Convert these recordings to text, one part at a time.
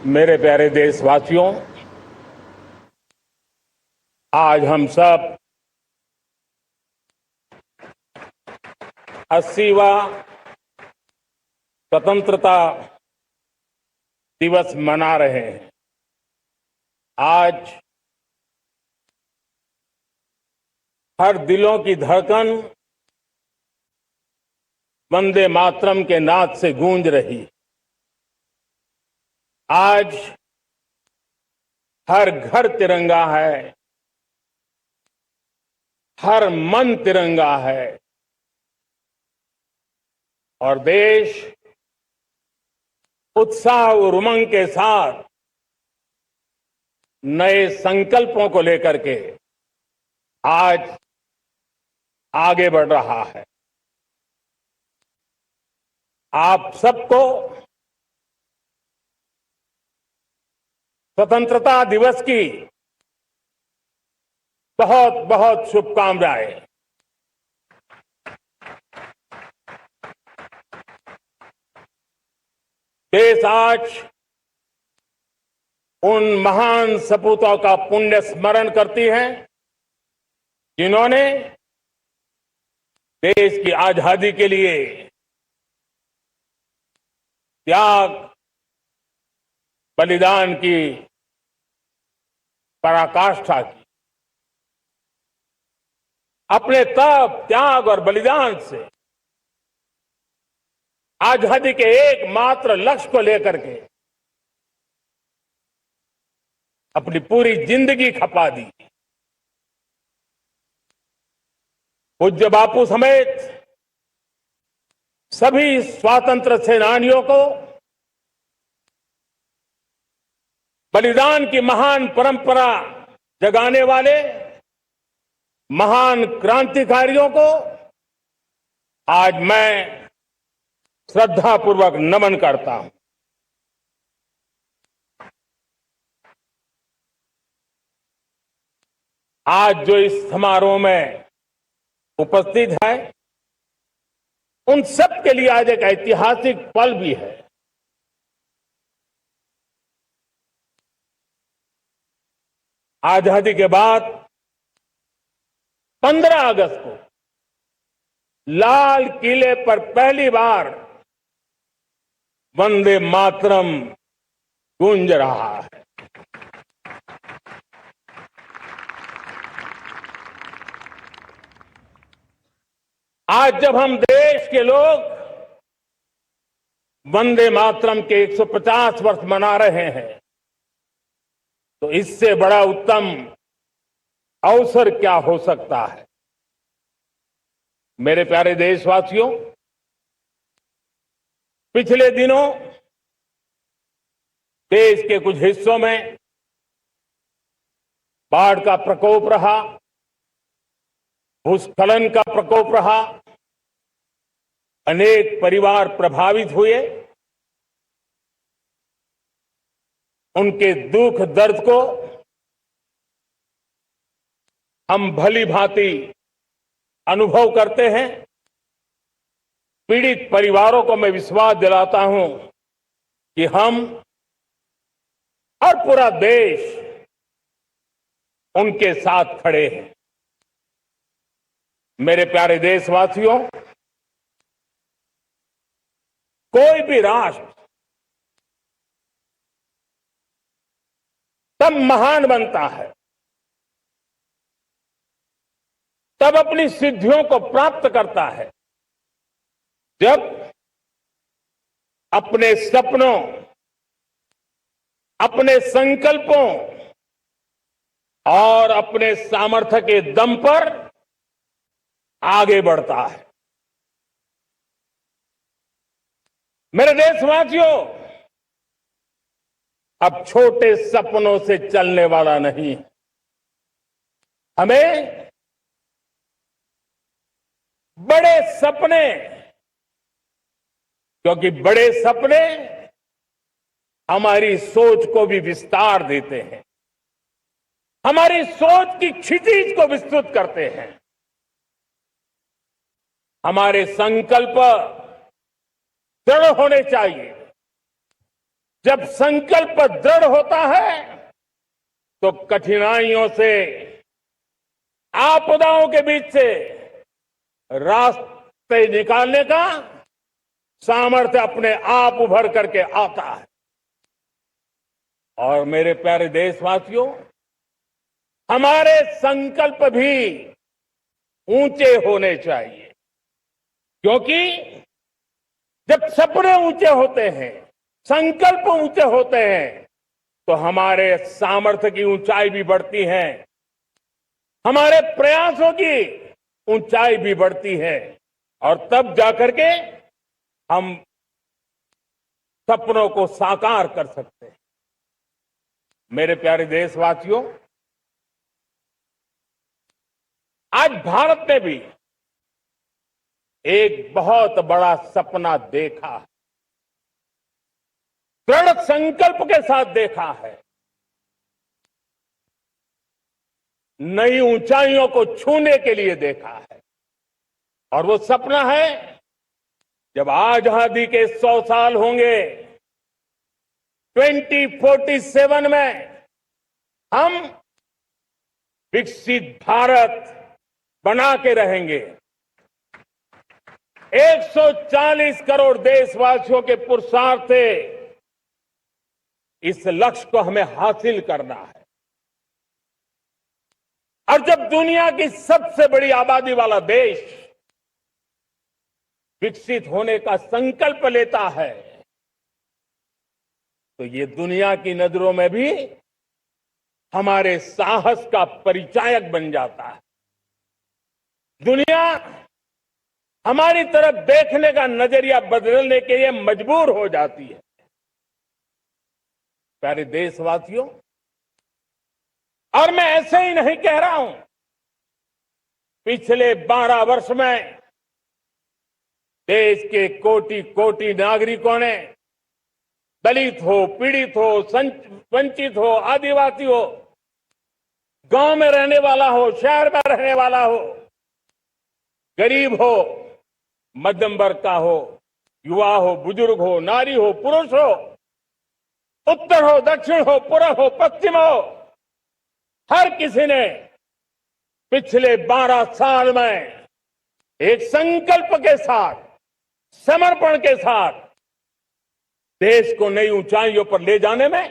मेरे प्यारे देशवासियों, आज हम सब 80वां स्वतंत्रता दिवस मना रहे हैं। आज हर दिलों की धड़कन वंदे मातरम के नाद से गूंज रही। आज हर घर तिरंगा है, हर मन तिरंगा है और देश उत्साह और उमंग के साथ नए संकल्पों को लेकर के आज आगे बढ़ रहा है। आप सबको स्वतंत्रता दिवस की बहुत बहुत शुभकामनाएं। देश आज उन महान सपूतों का पुण्य स्मरण करती है जिन्होंने देश की आजादी के लिए त्याग बलिदान की पराकाष्ठा की। अपने तप, त्याग और बलिदान से आजादी के एकमात्र लक्ष्य को लेकर के अपनी पूरी जिंदगी खपा दी। पूज्य बापू समेत सभी स्वातंत्र सेनानियों को बलिदान की महान परंपरा जगाने वाले महान क्रांतिकारियों को आज मैं श्रद्धापूर्वक नमन करता हूं। आज जो इस समारोह में उपस्थित है उन सब के लिए आज एक ऐतिहासिक पल भी है। आजादी के बाद 15 अगस्त को लाल किले पर पहली बार वंदे मातरम गूंज रहा है। आज जब हम देश के लोग वंदे मातरम के 150 वर्ष मना रहे हैं तो इससे बड़ा उत्तम अवसर क्या हो सकता है। मेरे प्यारे देशवासियों, पिछले दिनों देश के कुछ हिस्सों में बाढ़ का प्रकोप रहा, भूस्खलन का प्रकोप रहा, अनेक परिवार प्रभावित हुए। उनके दुख दर्द को हम भली भांति अनुभव करते हैं। पीड़ित परिवारों को मैं विश्वास दिलाता हूं कि हम और पूरा देश उनके साथ खड़े हैं। मेरे प्यारे देशवासियों, कोई भी राष्ट्र तब महान बनता है, तब अपनी सिद्धियों को प्राप्त करता है जब अपने सपनों, अपने संकल्पों और अपने सामर्थ्य के दम पर आगे बढ़ता है। मेरे देशवासियों, अब छोटे सपनों से चलने वाला नहीं। हमें बड़े सपने, क्योंकि बड़े सपने हमारी सोच को भी विस्तार देते हैं, हमारी सोच की क्षितिज को विस्तृत करते हैं। हमारे संकल्प दृढ़ होने चाहिए जब संकल्प दृढ़ होता है तो कठिनाइयों से, आपदाओं के बीच से रास्ते निकालने का सामर्थ्य अपने आप उभर करके आता है। और मेरे प्यारे देशवासियों, हमारे संकल्प भी ऊंचे होने चाहिए, क्योंकि जब सपने ऊंचे होते हैं, संकल्प ऊंचे होते हैं, तो हमारे सामर्थ्य की ऊंचाई भी बढ़ती है, हमारे प्रयासों की ऊंचाई भी बढ़ती है, और तब जाकर के हम सपनों को साकार कर सकते हैं। मेरे प्यारे देशवासियों, आज भारत ने भी एक बहुत बड़ा सपना देखा है, दृढ़ संकल्प के साथ देखा है, नई ऊंचाइयों को छूने के लिए देखा है। और वो सपना है, जब आजादी के 100 साल होंगे, 2047 में हम विकसित भारत बना के रहेंगे। 140 करोड़ देशवासियों के पुरुषार्थ से इस लक्ष्य को हमें हासिल करना है। और जब दुनिया की सबसे बड़ी आबादी वाला देश विकसित होने का संकल्प लेता है, तो ये दुनिया की नजरों में भी हमारे साहस का परिचायक बन जाता है। दुनिया हमारी तरफ देखने का नजरिया बदलने के लिए मजबूर हो जाती है। प्यारे देशवासियों, और मैं ऐसे ही नहीं कह रहा हूं, पिछले 12 वर्ष में देश के कोटि कोटि नागरिकों ने, दलित हो, पीड़ित हो, वंचित हो, आदिवासी हो, गांव में रहने वाला हो, शहर में रहने वाला हो, गरीब हो, मध्यम वर्ग का हो, युवा हो, बुजुर्ग हो, नारी हो, पुरुष हो, उत्तर हो, दक्षिण हो, पूर्व हो, पश्चिम हो, हर किसी ने पिछले 12 साल में एक संकल्प के साथ, समर्पण के साथ देश को नई ऊंचाइयों पर ले जाने में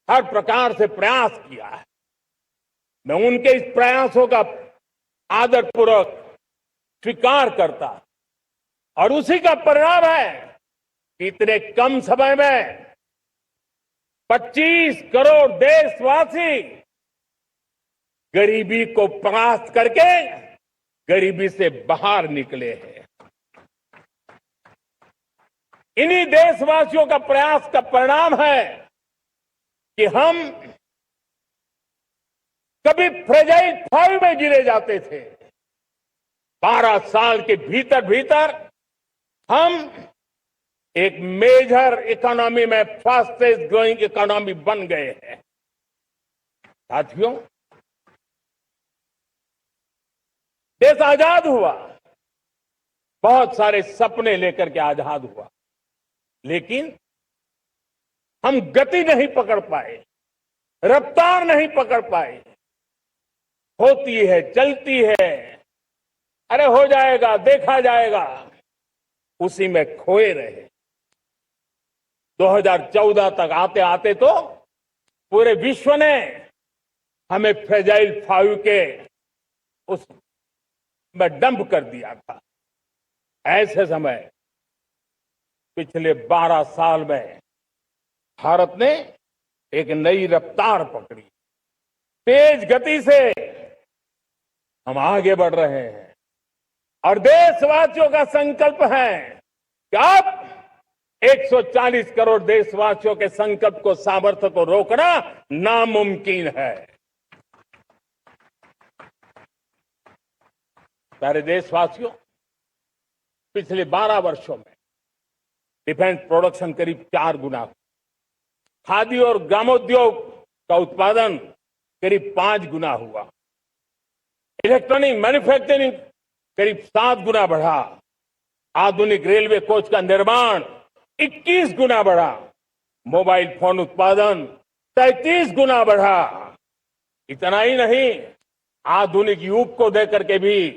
हर प्रकार से प्रयास किया है। मैं उनके इस प्रयासों का आदरपूर्वक स्वीकार करता, और उसी का परिणाम है कि इतने कम समय में 25 करोड़ देशवासी गरीबी को परास्त करके गरीबी से बाहर निकले हैं। इन्हीं देशवासियों का प्रयास का परिणाम है कि हम कभी फ्रेजाइल 5 में गिरे जाते थे। 12 साल के भीतर भीतर हम एक मेजर इकोनॉमी में फास्टेस्ट ग्रोइंग इकोनॉमी बन गए हैं। साथियों, देश आजाद हुआ, बहुत सारे सपने लेकर के आजाद हुआ, लेकिन हम गति नहीं पकड़ पाए, रफ्तार नहीं पकड़ पाए। होती है, चलती है, अरे हो जाएगा, देखा जाएगा, उसी में खोए रहे। 2014 तक आते आते तो पूरे विश्व ने हमें फ्रेजाइल 5 के उस में डंप कर दिया था। ऐसे समय पिछले 12 साल में भारत ने एक नई रफ्तार पकड़ी, तेज गति से हम आगे बढ़ रहे हैं। और देशवासियों का संकल्प है कि अब 140 करोड़ देशवासियों के संकल्प को, सामर्थ्य को रोकना नामुमकिन है। प्यारे देशवासियों, पिछले 12 वर्षों में डिफेंस प्रोडक्शन करीब 4 गुना, खादी और ग्रामोद्योग का उत्पादन करीब 5 गुना हुआ, इलेक्ट्रॉनिक मैन्युफैक्चरिंग करीब 7 गुना बढ़ा, आधुनिक रेलवे कोच का निर्माण 21 गुना बढ़ा, मोबाइल फोन उत्पादन 33 गुना बढ़ा। इतना ही नहीं, आधुनिक युग को देकर के भी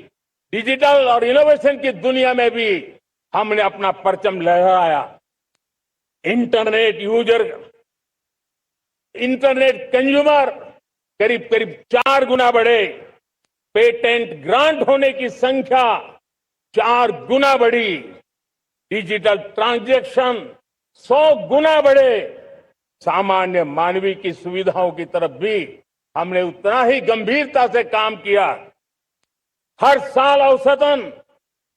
डिजिटल और इनोवेशन की दुनिया में भी हमने अपना परचम लहराया। इंटरनेट कंज्यूमर करीब करीब 4 गुना बढ़े। पेटेंट ग्रांट होने की संख्या 4 गुना बढ़ी। डिजिटल ट्रांजैक्शन 100 गुना बढ़े। सामान्य मानवीय की सुविधाओं की तरफ भी हमने उतना ही गंभीरता से काम किया। हर साल औसतन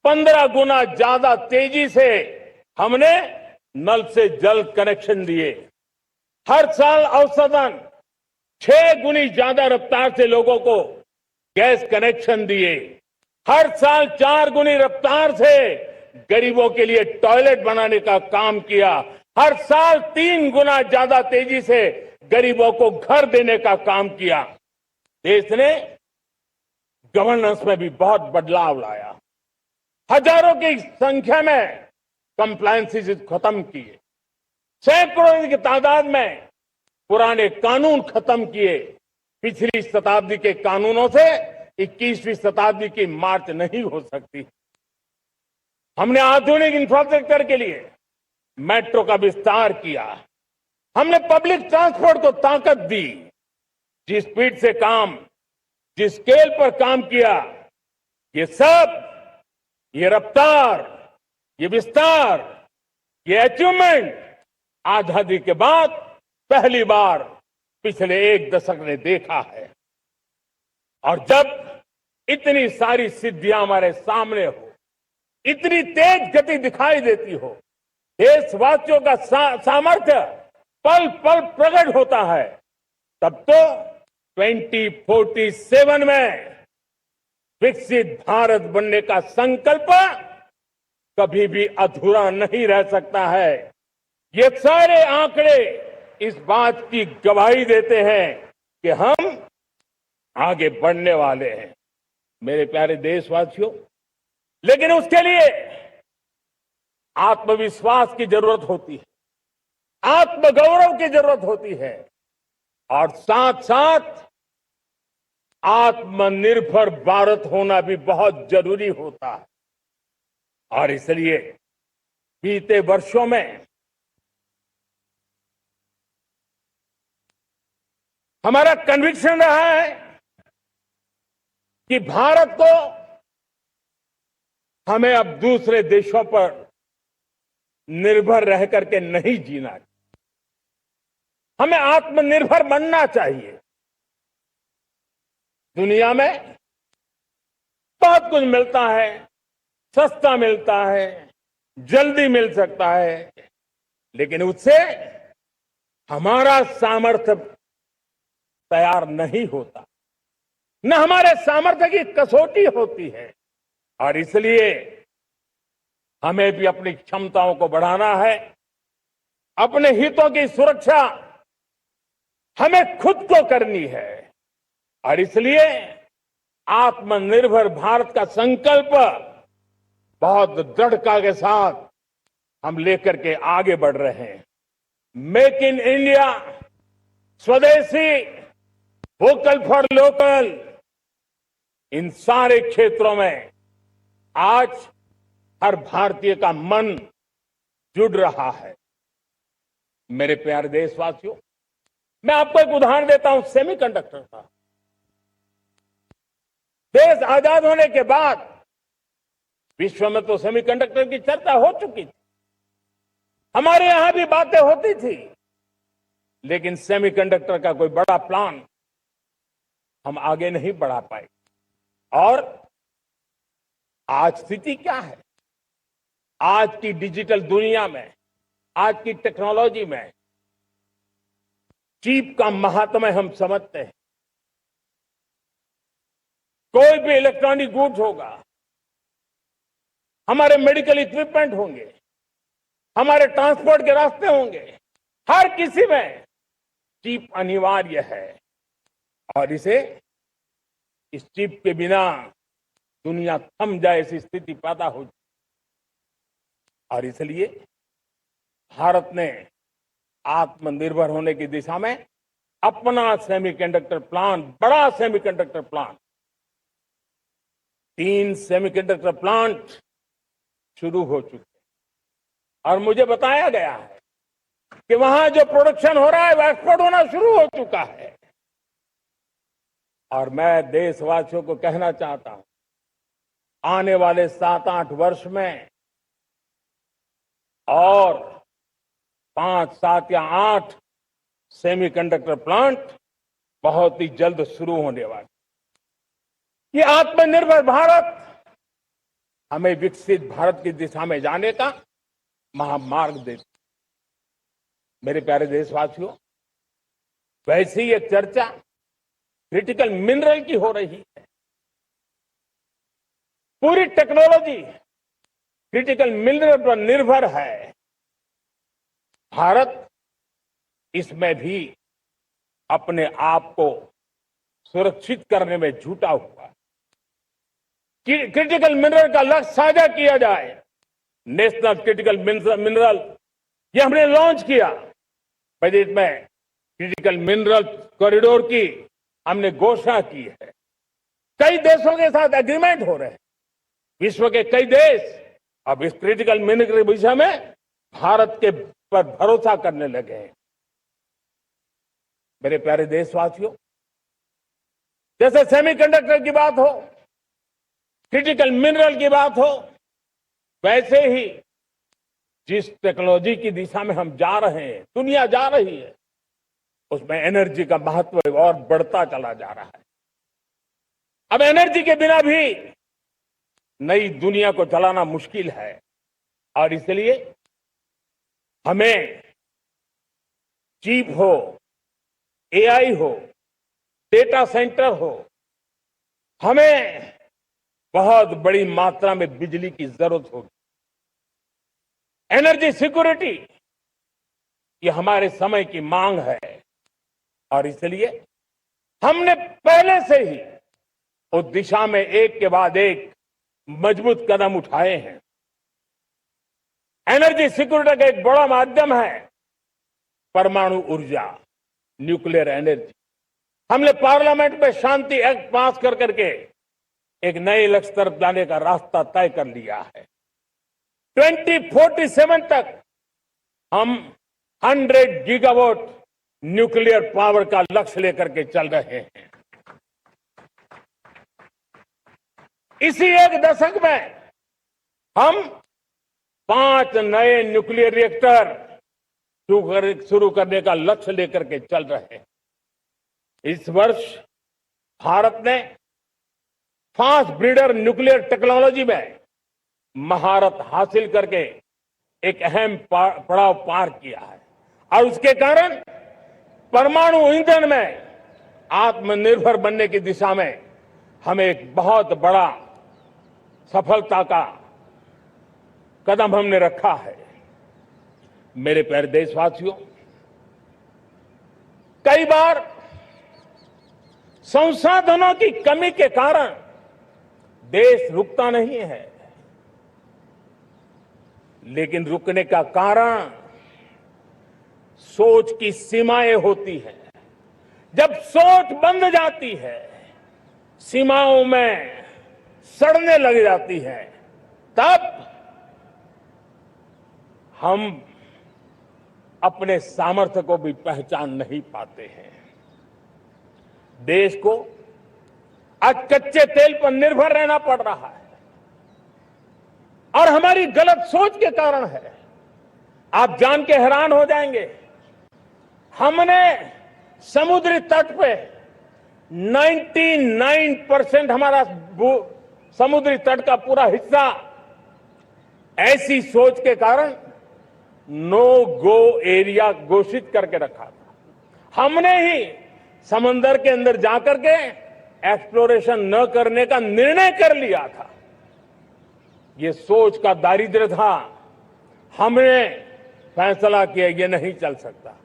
15 गुना ज्यादा तेजी से हमने नल से जल कनेक्शन दिए। हर साल औसतन 6 गुनी ज्यादा रफ्तार से लोगों को गैस कनेक्शन दिए। हर साल 4 गुनी रफ्तार से गरीबों के लिए टॉयलेट बनाने का काम किया। हर साल 3 गुना ज्यादा तेजी से गरीबों को घर देने का काम किया। देश ने गवर्नेंस में भी बहुत बदलाव लाया। हजारों की संख्या में कंप्लायंसेस खत्म किए। सैकड़ों की तादाद में पुराने कानून खत्म किए। पिछली शताब्दी के कानूनों से 21वीं शताब्दी की मार्च नहीं हो सकती। हमने आधुनिक इंफ्रास्ट्रक्चर के लिए मेट्रो का विस्तार किया। हमने पब्लिक ट्रांसपोर्ट को ताकत दी। जिस स्पीड से काम, जिस स्केल पर काम किया, ये सब, ये रफ्तार, ये विस्तार, ये अचीवमेंट आजादी के बाद पहली बार पिछले 1 दशक ने देखा है। और जब इतनी सारी सिद्धियां हमारे सामने हो, इतनी तेज गति दिखाई देती हो, देशवासियों का सामर्थ्य पल पल प्रकट होता है, तब तो 2047 में विकसित भारत बनने का संकल्प कभी भी अधूरा नहीं रह सकता है। ये सारे आंकड़े इस बात की गवाही देते हैं कि हम आगे बढ़ने वाले हैं, मेरे प्यारे देशवासियों। लेकिन उसके लिए आत्मविश्वास की जरूरत होती है, आत्मगौरव की जरूरत होती है, और साथ साथ आत्मनिर्भर भारत होना भी बहुत जरूरी होता है। और इसलिए बीते वर्षों में हमारा कन्विक्शन रहा है कि भारत को हमें अब दूसरे देशों पर निर्भर रह करके नहीं जीना चाहिए। हमें आत्मनिर्भर बनना चाहिए। दुनिया में बहुत कुछ मिलता है, सस्ता मिलता है, जल्दी मिल सकता है, लेकिन उससे हमारा सामर्थ्य तैयार नहीं होता, न हमारे सामर्थ्य की कसौटी होती है। और इसलिए हमें भी अपनी क्षमताओं को बढ़ाना है। अपने हितों की सुरक्षा हमें खुद को करनी है। और इसलिए आत्मनिर्भर भारत का संकल्प बहुत दृढ़ता के साथ हम लेकर के आगे बढ़ रहे हैं। मेक इन इंडिया, स्वदेशी, वोकल फॉर लोकल, इन सारे क्षेत्रों में आज हर भारतीय का मन जुड़ रहा है। मेरे प्यारे देशवासियों, मैं आपको एक उदाहरण देता हूं सेमीकंडक्टर का। देश आजाद होने के बाद विश्व में तो सेमीकंडक्टर की चर्चा हो चुकी थी, हमारे यहां भी बातें होती थी, लेकिन सेमीकंडक्टर का कोई बड़ा प्लान हम आगे नहीं बढ़ा पाए। और आज स्थिति क्या है? आज की डिजिटल दुनिया में, आज की टेक्नोलॉजी में चिप का महात्म्य हम समझते हैं। कोई भी इलेक्ट्रॉनिक गुड्स होगा, हमारे मेडिकल इक्विपमेंट होंगे, हमारे ट्रांसपोर्ट के रास्ते होंगे, हर किसी में चिप अनिवार्य है। और इस चिप के बिना दुनिया थम जाए ऐसी स्थिति पैदा हो। और इसलिए भारत ने आत्मनिर्भर होने की दिशा में अपना सेमीकंडक्टर प्लांट, बड़ा सेमीकंडक्टर प्लांट, 3 सेमीकंडक्टर प्लांट शुरू हो चुके हैं और मुझे बताया गया है कि वहां जो प्रोडक्शन हो रहा है वो एक्सपोर्ट होना शुरू हो चुका है। और मैं देशवासियों को कहना चाहता हूं, आने वाले 7-8 वर्ष में और 5, 7 या 8 सेमीकंडक्टर प्लांट बहुत ही जल्द शुरू होने वाले। ये आत्मनिर्भर भारत हमें विकसित भारत की दिशा में जाने का महामार्ग देती। मेरे प्यारे देशवासियों, वैसे ही एक चर्चा क्रिटिकल मिनरल की हो रही है। पूरी टेक्नोलॉजी क्रिटिकल मिनरल पर निर्भर है। भारत इसमें भी अपने आप को सुरक्षित करने में जुटा हुआ है। क्रिटिकल मिनरल का लक्ष्य साझा किया जाए। नेशनल क्रिटिकल मिनरल ये हमने लॉन्च किया। बजट में क्रिटिकल मिनरल कॉरिडोर की हमने घोषणा की है। कई देशों के साथ एग्रीमेंट हो रहे हैं। विश्व के कई देश अब इस क्रिटिकल मिनरल के विषय में भारत के पर भरोसा करने लगे हैं। मेरे प्यारे देशवासियों, जैसे सेमीकंडक्टर की बात हो, क्रिटिकल मिनरल की बात हो, वैसे ही जिस टेक्नोलॉजी की दिशा में हम जा रहे हैं, दुनिया जा रही है, उसमें एनर्जी का महत्व और बढ़ता चला जा रहा है। अब एनर्जी के बिना भी नई दुनिया को चलाना मुश्किल है और इसलिए हमें चिप हो, एआई हो, डेटा सेंटर हो, हमें बहुत बड़ी मात्रा में बिजली की जरूरत होगी। एनर्जी सिक्योरिटी ये हमारे समय की मांग है और इसलिए हमने पहले से ही उस दिशा में एक के बाद एक मजबूत कदम उठाए हैं। एनर्जी सिक्योरिटी का एक बड़ा माध्यम है परमाणु ऊर्जा, न्यूक्लियर एनर्जी। हमने पार्लियामेंट में शांति एक्ट पास कर करके एक नए लक्ष्य तरफ जाने का रास्ता तय कर लिया है। 2047 तक हम 100 गीगावाट न्यूक्लियर पावर का लक्ष्य लेकर के चल रहे हैं। इसी एक दशक में हम 5 नए न्यूक्लियर रिएक्टर शुरू करने का लक्ष्य लेकर के चल रहे हैं। इस वर्ष भारत ने फास्ट ब्रीडर न्यूक्लियर टेक्नोलॉजी में महारत हासिल करके एक अहम पड़ाव पार किया है और उसके कारण परमाणु ईंधन में आत्मनिर्भर बनने की दिशा में हमें एक बहुत बड़ा सफलता का कदम हमने रखा है। मेरे प्यारे देशवासियों, कई बार संसाधनों की कमी के कारण देश रुकता नहीं है, लेकिन रुकने का कारण सोच की सीमाएं होती हैं। जब सोच बंद जाती है, सीमाओं में सड़ने लग जाती है, तब हम अपने सामर्थ्य को भी पहचान नहीं पाते हैं। देश को आज कच्चे तेल पर निर्भर रहना पड़ रहा है और हमारी गलत सोच के कारण है। आप जान के हैरान हो जाएंगे, हमने समुद्री तट पे 99% हमारा समुद्री तट का पूरा हिस्सा ऐसी सोच के कारण नो गो एरिया घोषित करके रखा था। हमने ही समंदर के अंदर जाकर के एक्सप्लोरेशन न करने का निर्णय कर लिया था। ये सोच का दारिद्र्य था। हमने फैसला किया ये नहीं चल सकता।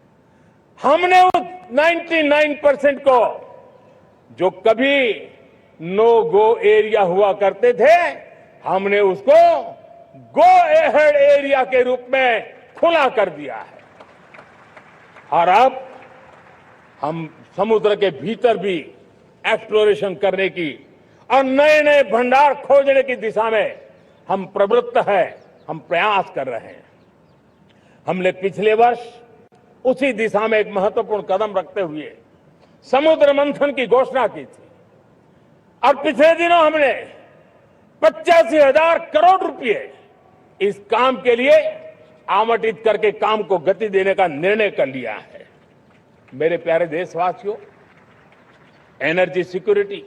हमने उस 99% को जो कभी नो गो एरिया हुआ करते थे, हमने उसको गो एहेड एरिया के रूप में खुला कर दिया है। और अब हम समुद्र के भीतर भी एक्सप्लोरेशन करने की और नए नए भंडार खोजने की दिशा में हम प्रवृत्त हैं, हम प्रयास कर रहे हैं। हमने पिछले वर्ष उसी दिशा में एक महत्वपूर्ण कदम रखते हुए समुद्र मंथन की घोषणा की थी और पिछले दिनों हमने 85,000 करोड़ रुपए इस काम के लिए आवंटित करके काम को गति देने का निर्णय कर लिया है। मेरे प्यारे देशवासियों, एनर्जी सिक्योरिटी,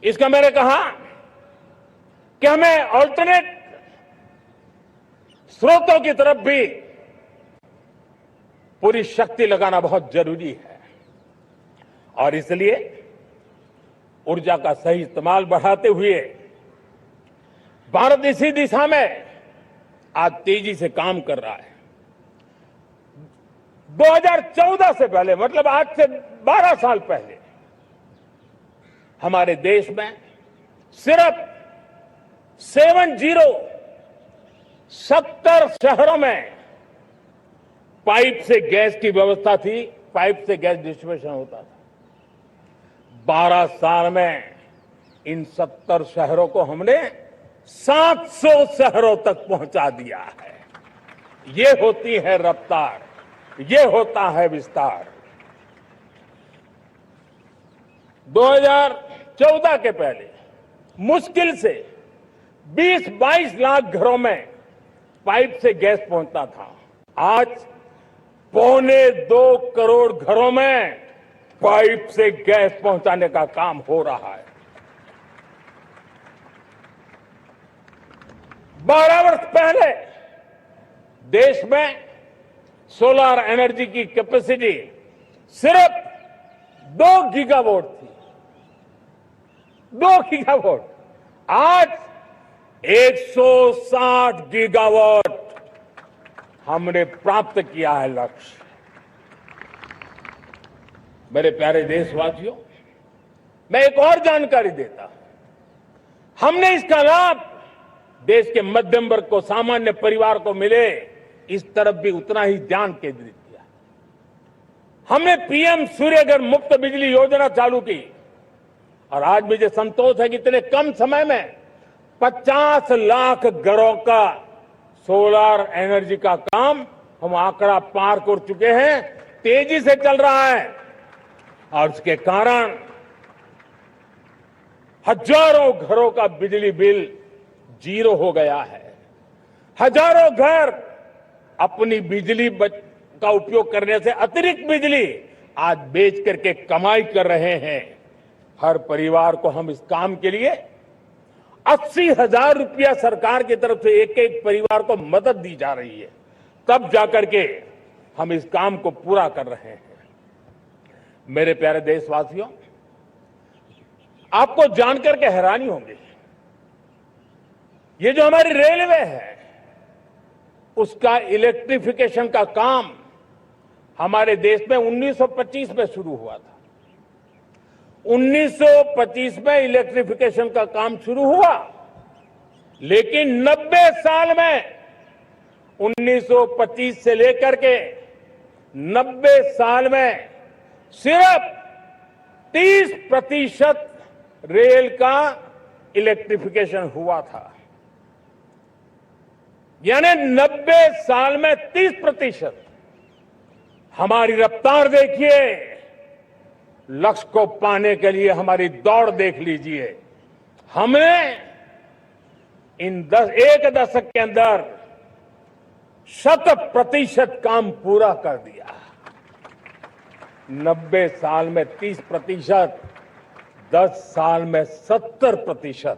इसका मैंने कहा कि हमें ऑल्टरनेट स्रोतों की तरफ भी पूरी शक्ति लगाना बहुत जरूरी है और इसलिए ऊर्जा का सही इस्तेमाल बढ़ाते हुए भारत इसी दिशा में आज तेजी से काम कर रहा है। 2014 से पहले, मतलब आज से 12 साल पहले, हमारे देश में सिर्फ 70 शहरों में पाइप से गैस की व्यवस्था थी, पाइप से गैस डिस्ट्रीब्यूशन होता था। 12 साल में इन 70 शहरों को हमने 700 शहरों तक पहुंचा दिया है। ये होती है रफ्तार, ये होता है विस्तार। 2014 के पहले मुश्किल से 20-22 लाख घरों में पाइप से गैस पहुंचता था। आज 1.25 करोड़ घरों में पाइप से गैस पहुंचाने का काम हो रहा है। 12 वर्ष पहले देश में सोलर एनर्जी की कैपेसिटी सिर्फ 2 गीगावाट थी। 2 गीगावाट, आज 160 गीगावाट हमने प्राप्त किया है लक्ष्य। मेरे प्यारे देशवासियों, मैं एक और जानकारी देता हूं। हमने इसका लाभ देश के मध्यम वर्ग को, सामान्य परिवार को मिले, इस तरफ भी उतना ही ध्यान केंद्रित किया। हमने पीएम सूर्यघर मुफ्त बिजली योजना चालू की और आज मुझे संतोष है कि इतने कम समय में 50 लाख घरों का सोलर एनर्जी का काम हम आंकड़ा पार कर चुके हैं। तेजी से चल रहा है और इसके कारण हजारों घरों का बिजली बिल 0 हो गया है। हजारों घर अपनी बिजली का उपयोग करने से अतिरिक्त बिजली आज बेच करके कमाई कर रहे हैं। हर परिवार को हम इस काम के लिए 80,000 रुपया सरकार की तरफ से एक एक परिवार को मदद दी जा रही है, तब जाकर के हम इस काम को पूरा कर रहे हैं। मेरे प्यारे देशवासियों, आपको जानकर के हैरानी होगी, ये जो हमारी रेलवे है उसका इलेक्ट्रिफिकेशन का काम हमारे देश में 1925 में शुरू हुआ था। 1925 में इलेक्ट्रिफिकेशन का काम शुरू हुआ, लेकिन 90 साल में 1925 से लेकर के 90 साल में सिर्फ 30% रेल का इलेक्ट्रिफिकेशन हुआ था। यानी 90 साल में 30%। हमारी रफ्तार देखिए, लक्ष्य को पाने के लिए हमारी दौड़ देख लीजिए। हमने एक दशक के अंदर 100% काम पूरा कर दिया। 90 साल में 30%, 10 साल में 70%,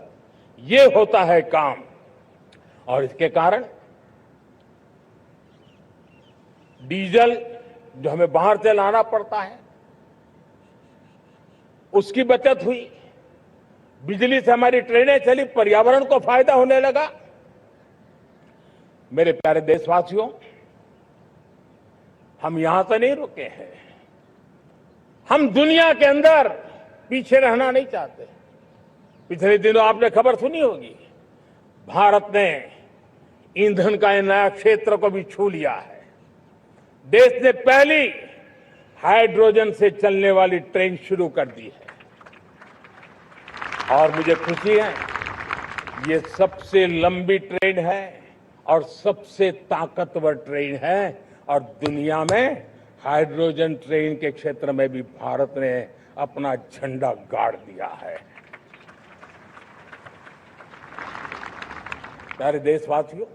ये होता है काम। और इसके कारण डीजल जो हमें बाहर से लाना पड़ता है उसकी बचत हुई, बिजली से हमारी ट्रेनें चली, पर्यावरण को फायदा होने लगा। मेरे प्यारे देशवासियों, हम यहां से नहीं रुके हैं, हम दुनिया के अंदर पीछे रहना नहीं चाहते। पिछले दिनों आपने खबर सुनी होगी, भारत ने ईंधन का नया क्षेत्र को भी छू लिया है। देश ने पहली हाइड्रोजन से चलने वाली ट्रेन शुरू कर दी है और मुझे खुशी है ये सबसे लंबी ट्रेन है और सबसे ताकतवर ट्रेन है और दुनिया में हाइड्रोजन ट्रेन के क्षेत्र में भी भारत ने अपना झंडा गाड़ दिया है। प्यारे देशवासियों,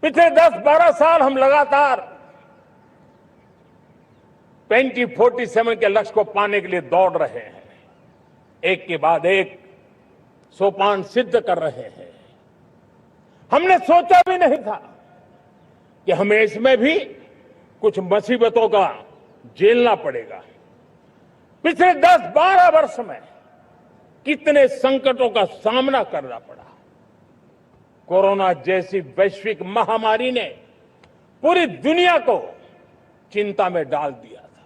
पिछले 10-12 साल हम लगातार 2047 के लक्ष्य को पाने के लिए दौड़ रहे हैं, एक के बाद एक सोपान सिद्ध कर रहे हैं। हमने सोचा भी नहीं था कि हमें इसमें भी कुछ मुसीबतों का झेलना पड़ेगा। पिछले 10-12 वर्ष में कितने संकटों का सामना करना पड़ा। कोरोना जैसी वैश्विक महामारी ने पूरी दुनिया को चिंता में डाल दिया था,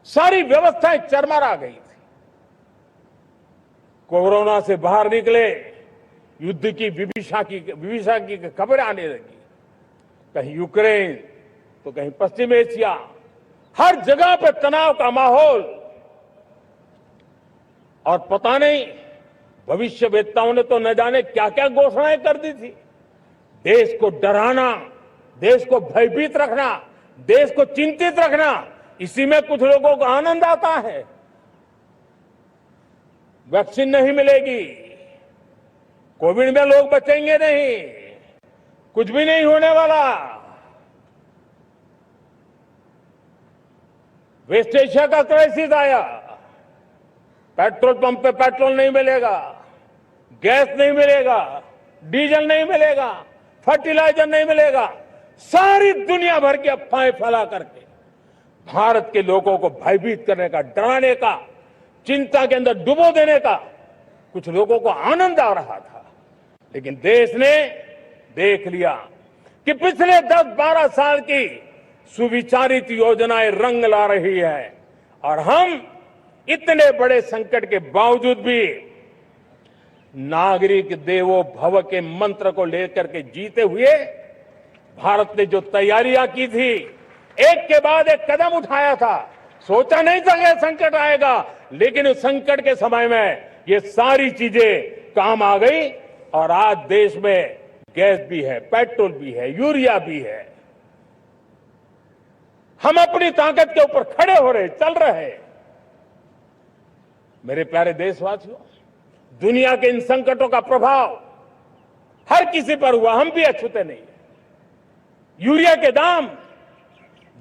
सारी व्यवस्थाएं चरमरा गई थी। कोरोना से बाहर निकले, युद्ध की विभीषा की खबरें आने लगी, कहीं यूक्रेन तो कहीं पश्चिम एशिया, हर जगह पे तनाव का माहौल। और पता नहीं भविष्यवेत्ताओं ने तो न जाने क्या क्या घोषणाएं कर दी थी। देश को डराना, देश को भयभीत रखना, देश को चिंतित रखना, इसी में कुछ लोगों को आनंद आता है। वैक्सीन नहीं मिलेगी, कोविड में लोग बचेंगे नहीं, कुछ भी नहीं होने वाला। वेस्ट एशिया का क्राइसिस आया, पेट्रोल पंप पे पेट्रोल नहीं मिलेगा, गैस नहीं मिलेगा, डीजल नहीं मिलेगा, फर्टिलाइजर नहीं मिलेगा। सारी दुनिया भर की अफवाहें फैला करके भारत के लोगों को भयभीत करने का, डराने का, चिंता के अंदर डुबो देने का कुछ लोगों को आनंद आ रहा था। लेकिन देश ने देख लिया कि पिछले 10-12 साल की सुविचारित योजनाएं रंग ला रही है और हम इतने बड़े संकट के बावजूद भी नागरिक देवो भव के मंत्र को लेकर के जीते हुए भारत ने जो तैयारियां की थी, एक के बाद एक कदम उठाया था। सोचा नहीं था कि संकट आएगा, लेकिन उस संकट के समय में ये सारी चीजें काम आ गई और आज देश में गैस भी है, पेट्रोल भी है, यूरिया भी है। हम अपनी ताकत के ऊपर खड़े हो रहे, चल रहे। मेरे प्यारे देशवासियों, दुनिया के इन संकटों का प्रभाव हर किसी पर हुआ, हम भी अछूते नहीं। यूरिया के दाम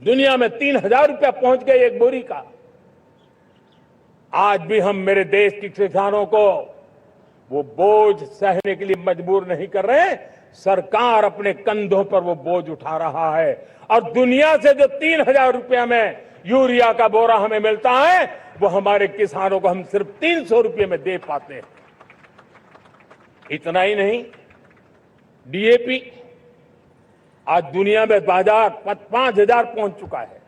दुनिया में 3,000 रुपया पहुंच गए एक बोरी का। आज भी हम मेरे देश के किसानों को वो बोझ सहने के लिए मजबूर नहीं कर रहे। सरकार अपने कंधों पर वो बोझ उठा रहा है और दुनिया से जो 3,000 रुपया में यूरिया का बोरा हमें मिलता है, वो हमारे किसानों को हम सिर्फ 300 रुपये में दे पाते हैं। इतना ही नहीं, डीएपी आज दुनिया में बाजार 5,000 पहुंच चुका है,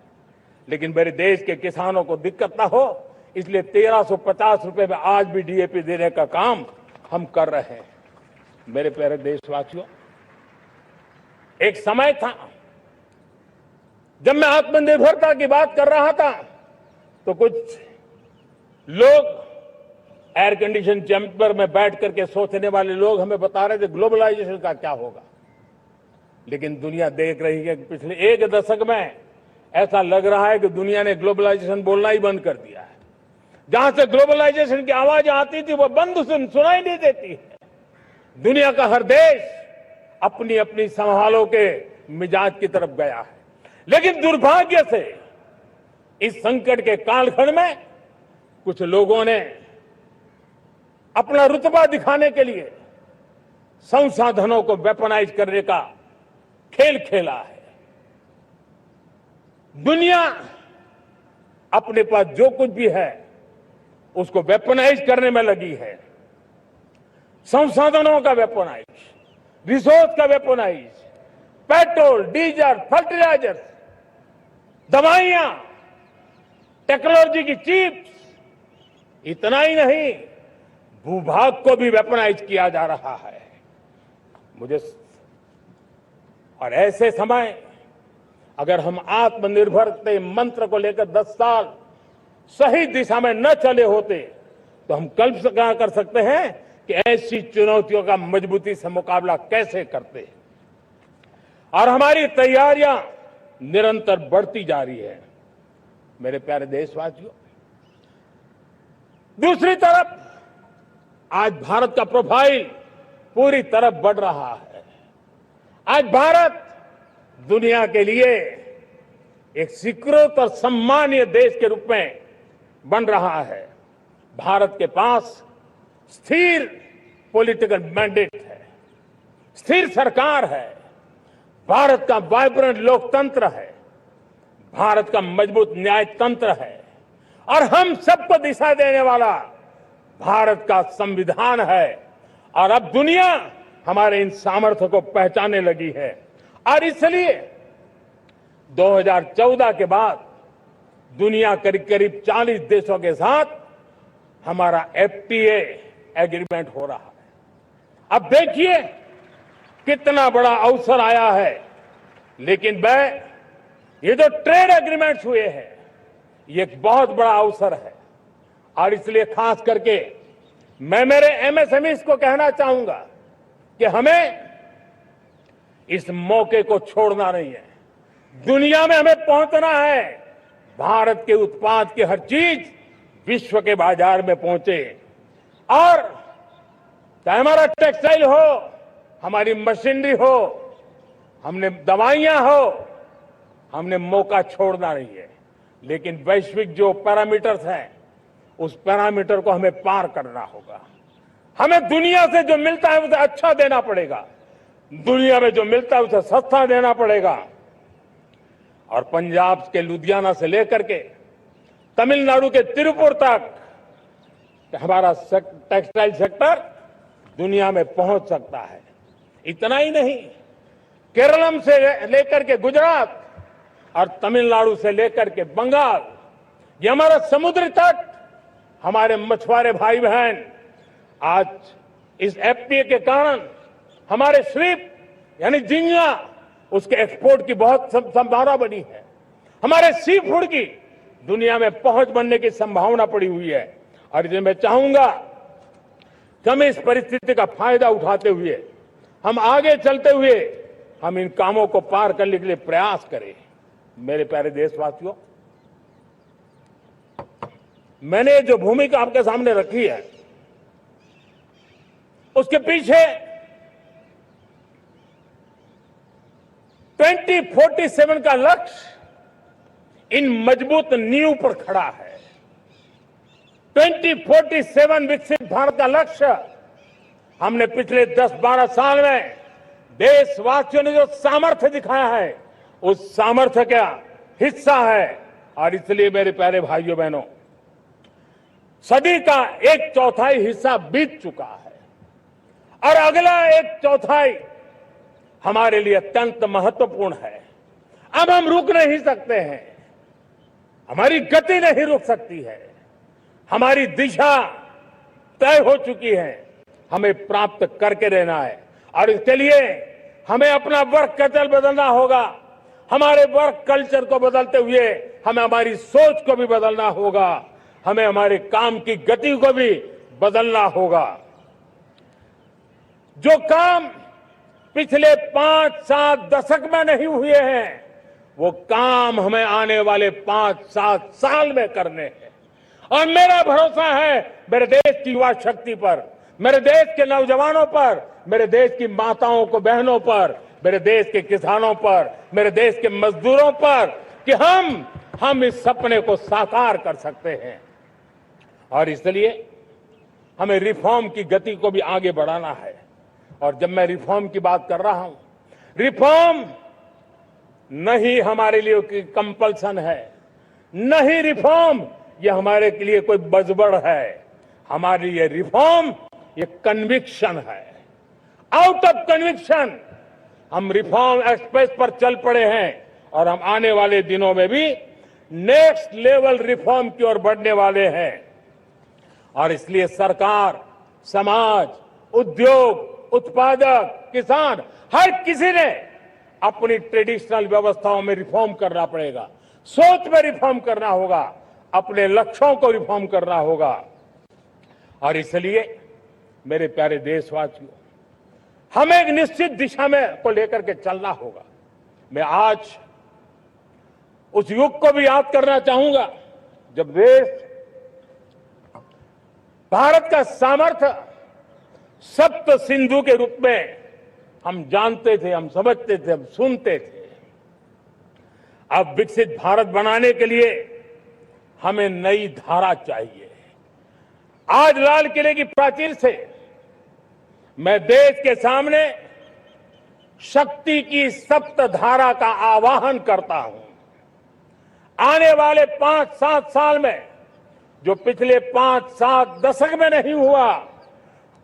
लेकिन मेरे देश के किसानों को दिक्कत ना हो इसलिए 1,350 रुपये में आज भी डीएपी देने का काम हम कर रहे हैं। मेरे प्यारे देशवासियों, एक समय था जब मैं आत्मनिर्भरता की बात कर रहा था तो कुछ लोग एयर कंडीशन चैम्बर में बैठ करके सोचने वाले लोग हमें बता रहे थे ग्लोबलाइजेशन का क्या होगा। लेकिन दुनिया देख रही है कि पिछले एक दशक में ऐसा लग रहा है कि दुनिया ने ग्लोबलाइजेशन बोलना ही बंद कर दिया है। जहां से ग्लोबलाइजेशन की आवाज आती थी वो बंद सुनाई नहीं देती है। दुनिया का हर देश अपनी अपनी संभालों के मिजाज की तरफ गया है। लेकिन दुर्भाग्य से इस संकट के कालखंड में कुछ लोगों ने अपना रुतबा दिखाने के लिए संसाधनों को वेपनाइज करने का खेल खेला है। दुनिया अपने पास जो कुछ भी है उसको वेपनाइज करने में लगी है। संसाधनों का वेपनाइज, रिसोर्स का वेपनाइज, पेट्रोल, डीजल, फर्टिलाइजर, दवाइयां, टेक्नोलॉजी की चिप्स, इतना ही नहीं भूभाग को भी वेपनाइज किया जा रहा है। और ऐसे समय अगर हम आत्मनिर्भरता मंत्र को लेकर 10 साल सही दिशा में न चले होते तो हम कल्पना कर सकते हैं कि ऐसी चुनौतियों का मजबूती से मुकाबला कैसे करते हैं। और हमारी तैयारियां निरंतर बढ़ती जा रही है। मेरे प्यारे देशवासियों, दूसरी तरफ आज भारत का प्रोफाइल पूरी तरफ बढ़ रहा है। आज भारत दुनिया के लिए एक स्वीकृत और सम्मानीय देश के रूप में बन रहा है। भारत के पास स्थिर पॉलिटिकल मैंडेट है, स्थिर सरकार है, भारत का वाइब्रेंट लोकतंत्र है, भारत का मजबूत न्याय तंत्र है और हम सबको दिशा देने वाला भारत का संविधान है। और अब दुनिया हमारे इन सामर्थ्य को पहचानने लगी है और इसलिए 2014 के बाद दुनिया करीब करीब 40 देशों के साथ हमारा FTA एग्रीमेंट हो रहा है। अब देखिए कितना बड़ा अवसर आया है। लेकिन ये जो ट्रेड एग्रीमेंट्स हुए हैं, ये एक बहुत बड़ा अवसर है और इसलिए खास करके मैं मेरे MSMEs को कहना चाहूंगा कि हमें इस मौके को छोड़ना नहीं है। दुनिया में हमें पहुंचना है। भारत के उत्पाद की हर चीज विश्व के बाजार में पहुंचे और चाहे हमारा टेक्सटाइल हो, हमारी मशीनरी हो, हमने दवाइयां हो, हमने मौका छोड़ना नहीं है। लेकिन वैश्विक जो पैरामीटर्स हैं, उस पैरामीटर को हमें पार करना होगा। हमें दुनिया से जो मिलता है उसे अच्छा देना पड़ेगा, दुनिया में जो मिलता है उसे सस्ता देना पड़ेगा। और पंजाब के लुधियाना से लेकर के तमिलनाडु के तिरुपुर तक हमारा टेक्सटाइल सेक्टर दुनिया में पहुंच सकता है। इतना ही नहीं, केरलम से लेकर के गुजरात और तमिलनाडु से लेकर के बंगाल, ये हमारा समुद्री तट, हमारे मछुआरे भाई बहन आज इस FTA के कारण हमारे श्रिप यानी झींगा, उसके एक्सपोर्ट की बहुत संभावना बनी है। हमारे सी फूड की दुनिया में पहुंच बनने की संभावना पड़ी हुई है। और इसलिए मैं चाहूंगा कि हम इस परिस्थिति का फायदा उठाते हुए, हम आगे चलते हुए, हम इन कामों को पार करने के लिए प्रयास करें। मेरे प्यारे देशवासियों, मैंने जो भूमिका आपके सामने रखी है, उसके पीछे 2047 का लक्ष्य इन मजबूत नींव पर खड़ा है। 2047 विकसित भारत का लक्ष्य हमने पिछले 10-12 साल में देशवासियों ने जो सामर्थ्य दिखाया है, उस सामर्थ्य का हिस्सा है। और इसलिए मेरे प्यारे भाइयों बहनों, सदी का 1/4 हिस्सा बीत चुका है और अगला 1/4 हमारे लिए अत्यंत महत्वपूर्ण है। अब हम रुक नहीं सकते हैं, हमारी गति नहीं रुक सकती है, हमारी दिशा तय हो चुकी है, हमें प्राप्त करके रहना है। और इसके लिए हमें अपना वर्क कल्चर बदलना होगा। हमारे वर्क कल्चर को बदलते हुए हमें हमारी सोच को भी बदलना होगा, हमें हमारे काम की गति को भी बदलना होगा। जो काम पिछले 5-7 दशक में नहीं हुए हैं, वो काम हमें आने वाले 5-7 साल में करने हैं। और मेरा भरोसा है मेरे देश की युवा शक्ति पर, मेरे देश के नौजवानों पर, मेरे देश की माताओं को बहनों पर, मेरे देश के किसानों पर, मेरे देश के मजदूरों पर कि हम इस सपने को साकार कर सकते हैं। और इसलिए हमें रिफॉर्म की गति को भी आगे बढ़ाना है। और जब मैं रिफॉर्म की बात कर रहा हूं, रिफॉर्म नहीं हमारे लिए कोई कंपल्सन है, नहीं रिफॉर्म ये हमारे के लिए कोई बजबड़ है। हमारे लिए रिफॉर्म ये कन्विक्शन है। आउट ऑफ कन्विक्शन हम रिफॉर्म एक्सप्रेस पर चल पड़े हैं और हम आने वाले दिनों में भी नेक्स्ट लेवल रिफॉर्म की ओर बढ़ने वाले हैं। और इसलिए सरकार, समाज, उद्योग, उत्पादक, किसान, हर किसी ने अपनी ट्रेडिशनल व्यवस्थाओं में रिफॉर्म करना पड़ेगा, सोच में रिफॉर्म करना होगा, अपने लक्ष्यों को रिफॉर्म करना होगा। और इसलिए मेरे प्यारे देशवासियों, हमें एक निश्चित दिशा में को लेकर के चलना होगा। मैं आज उस युग को भी याद करना चाहूंगा जब देश भारत का सामर्थ्य सप्त सिंधु के रूप में हम जानते थे, हम समझते थे, हम सुनते थे। अब विकसित भारत बनाने के लिए हमें नई धारा चाहिए। आज लाल किले की प्राचीर से मैं देश के सामने शक्ति की सप्त धारा का आवाहन करता हूं। आने वाले 5-7 साल में जो पिछले 5-7 दशक में नहीं हुआ,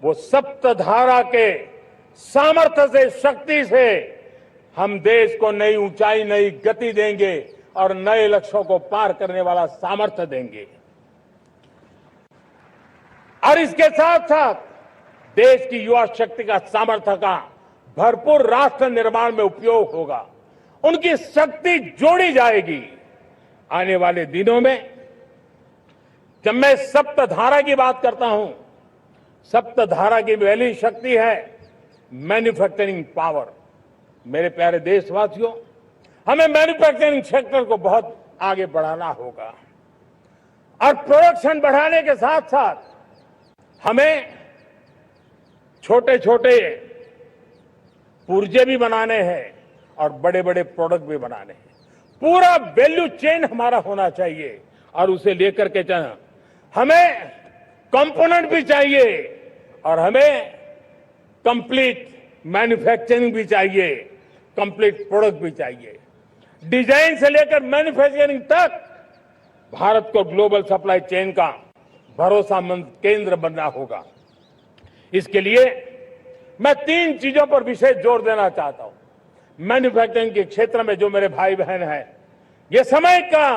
वो सप्त धारा के सामर्थ्य से, शक्ति से हम देश को नई ऊंचाई, नई गति देंगे और नए लक्ष्यों को पार करने वाला सामर्थ्य देंगे। और इसके साथ साथ देश की युवा शक्ति का सामर्थ्य का भरपूर राष्ट्र निर्माण में उपयोग होगा, उनकी शक्ति जोड़ी जाएगी। आने वाले दिनों में जब मैं सप्तधारा की बात करता हूं, सप्तधारा की पहली शक्ति है मैन्युफैक्चरिंग पावर। मेरे प्यारे देशवासियों, हमें मैन्युफैक्चरिंग सेक्टर को बहुत आगे बढ़ाना होगा और प्रोडक्शन बढ़ाने के साथ साथ हमें छोटे छोटे पुर्जे भी बनाने हैं और बड़े बड़े प्रोडक्ट भी बनाने हैं। पूरा वैल्यू चेन हमारा होना चाहिए और उसे लेकर के चलना। हमें कंपोनेंट भी चाहिए और हमें कंप्लीट मैन्युफैक्चरिंग भी चाहिए, कंप्लीट प्रोडक्ट भी चाहिए। डिजाइन से लेकर मैन्युफैक्चरिंग तक भारत को ग्लोबल सप्लाई चेन का भरोसामंद केंद्र बनना होगा। इसके लिए मैं 3 चीजों पर विशेष जोर देना चाहता हूं। मैन्युफैक्चरिंग के क्षेत्र में जो मेरे भाई बहन हैं, ये समय का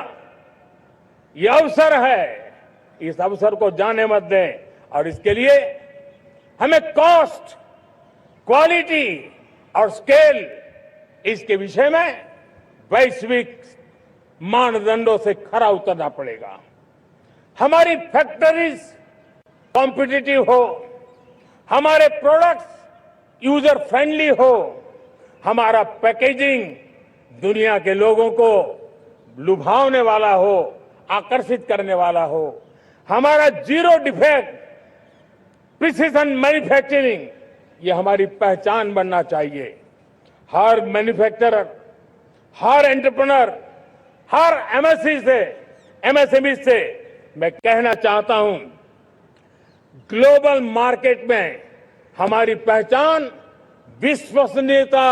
ये अवसर है, इस अवसर को जाने मत दें। और इसके लिए हमें कॉस्ट, क्वालिटी और स्केल, इसके विषय में वैश्विक मानदंडों से खरा उतरना पड़ेगा। हमारी फैक्ट्रीज कॉम्पिटिटिव हो, हमारे प्रोडक्ट्स यूजर फ्रेंडली हो, हमारा पैकेजिंग दुनिया के लोगों को लुभावने वाला हो, आकर्षित करने वाला हो, हमारा जीरो डिफेक्ट प्रिसीजन मैन्युफैक्चरिंग, ये हमारी पहचान बनना चाहिए। हर मैन्युफैक्चरर, हर एंटरप्रेन्योर, हर एमएसएमई से मैं कहना चाहता हूं, ग्लोबल मार्केट में हमारी पहचान विश्वसनीयता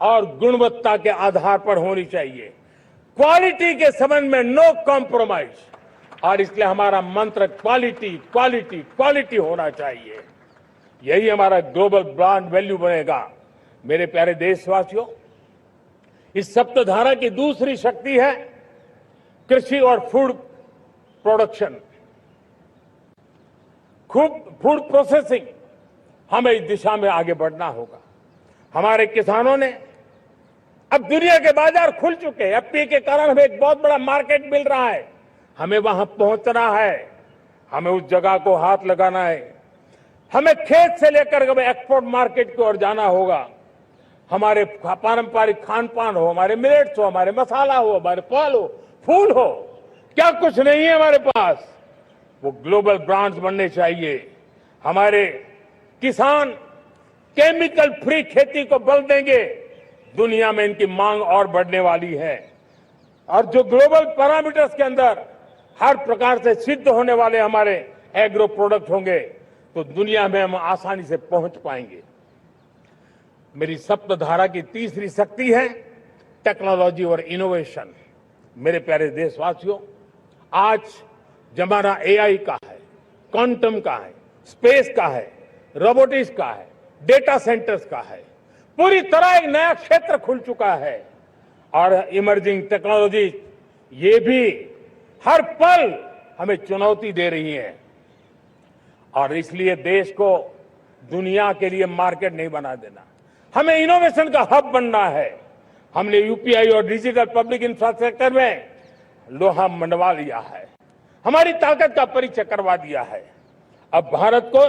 और गुणवत्ता के आधार पर होनी चाहिए। क्वालिटी के संबंध में नो कॉम्प्रोमाइज, और इसलिए हमारा मंत्र क्वालिटी, क्वालिटी, क्वालिटी होना चाहिए। यही हमारा ग्लोबल ब्रांड वैल्यू बनेगा। मेरे प्यारे देशवासियों, इस सप्तधारा की दूसरी शक्ति है कृषि और फूड प्रोडक्शन, फूड प्रोसेसिंग। हमें इस दिशा में आगे बढ़ना होगा। हमारे किसानों ने, अब दुनिया के बाजार खुल चुके हैं, एफपीए के कारण हमें एक बहुत बड़ा मार्केट मिल रहा है। हमें वहां पहुंचना है, हमें उस जगह को हाथ लगाना है। हमें खेत से लेकर एक्सपोर्ट मार्केट की ओर जाना होगा। हमारे पारंपरिक खान पान हो, हमारे मिलेट्स हो, हमारे मसाला हो, हमारे फल हो, फूल हो, क्या कुछ नहीं है हमारे पास, वो ग्लोबल ब्रांड्स बनने चाहिए। हमारे किसान केमिकल फ्री खेती को बल देंगे, दुनिया में इनकी मांग और बढ़ने वाली है। और जो ग्लोबल पैरामीटर्स के अंदर हर प्रकार से सिद्ध होने वाले हमारे एग्रो प्रोडक्ट होंगे, तो दुनिया में हम आसानी से पहुंच पाएंगे। मेरी सप्तधारा की तीसरी शक्ति है टेक्नोलॉजी और इनोवेशन। मेरे प्यारे देशवासियों, आज जमाना एआई का है, क्वांटम का है, स्पेस का है, रोबोटिक्स का है, डेटा सेंटर्स का है। पूरी तरह एक नया क्षेत्र खुल चुका है और इमर्जिंग टेक्नोलॉजी ये भी हर पल हमें चुनौती दे रही है। और इसलिए देश को दुनिया के लिए मार्केट नहीं बना देना, हमें इनोवेशन का हब बनना है। हमने यूपीआई और डिजिटल पब्लिक इंफ्रास्ट्रक्चर में लोहा मनवा लिया है, हमारी ताकत का परिचय करवा दिया है। अब भारत को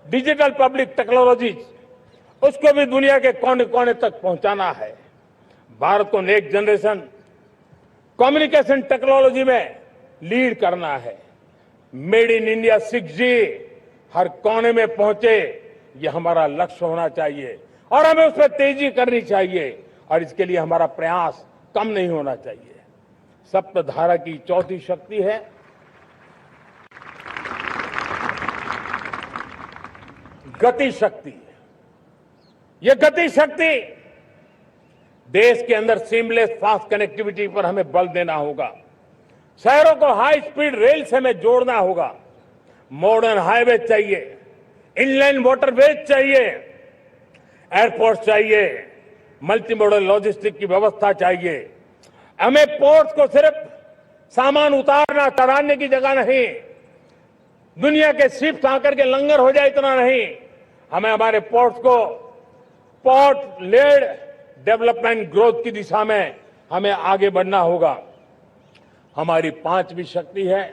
डिजिटल पब्लिक टेक्नोलॉजी उसको भी दुनिया के कोने कोने तक पहुंचाना है। भारत को नेक्स्ट जनरेशन कम्युनिकेशन टेक्नोलॉजी में लीड करना है। मेड इन इंडिया 6G हर कोने में पहुंचे, ये हमारा लक्ष्य होना चाहिए और हमें उस पर तेजी करनी चाहिए और इसके लिए हमारा प्रयास कम नहीं होना चाहिए। सप्तधारा की चौथी शक्ति है गति शक्ति। ये गति शक्ति देश के अंदर सीमलेस फास्ट कनेक्टिविटी पर हमें बल देना होगा। शहरों को हाई स्पीड रेल से हमें जोड़ना होगा। मॉडर्न हाईवे चाहिए, इनलैंड वाटरवेज चाहिए, एयरपोर्ट चाहिए, मल्टी मॉडल लॉजिस्टिक की व्यवस्था चाहिए। हमें पोर्ट्स को सिर्फ सामान उतारना चढ़ाने की जगह नहीं, दुनिया के शिप्स आकर के लंगर हो जाए इतना नहीं, हमें हमारे पोर्ट्स को पोर्ट लेड डेवलपमेंट ग्रोथ की दिशा में हमें आगे बढ़ना होगा। हमारी पांचवी शक्ति है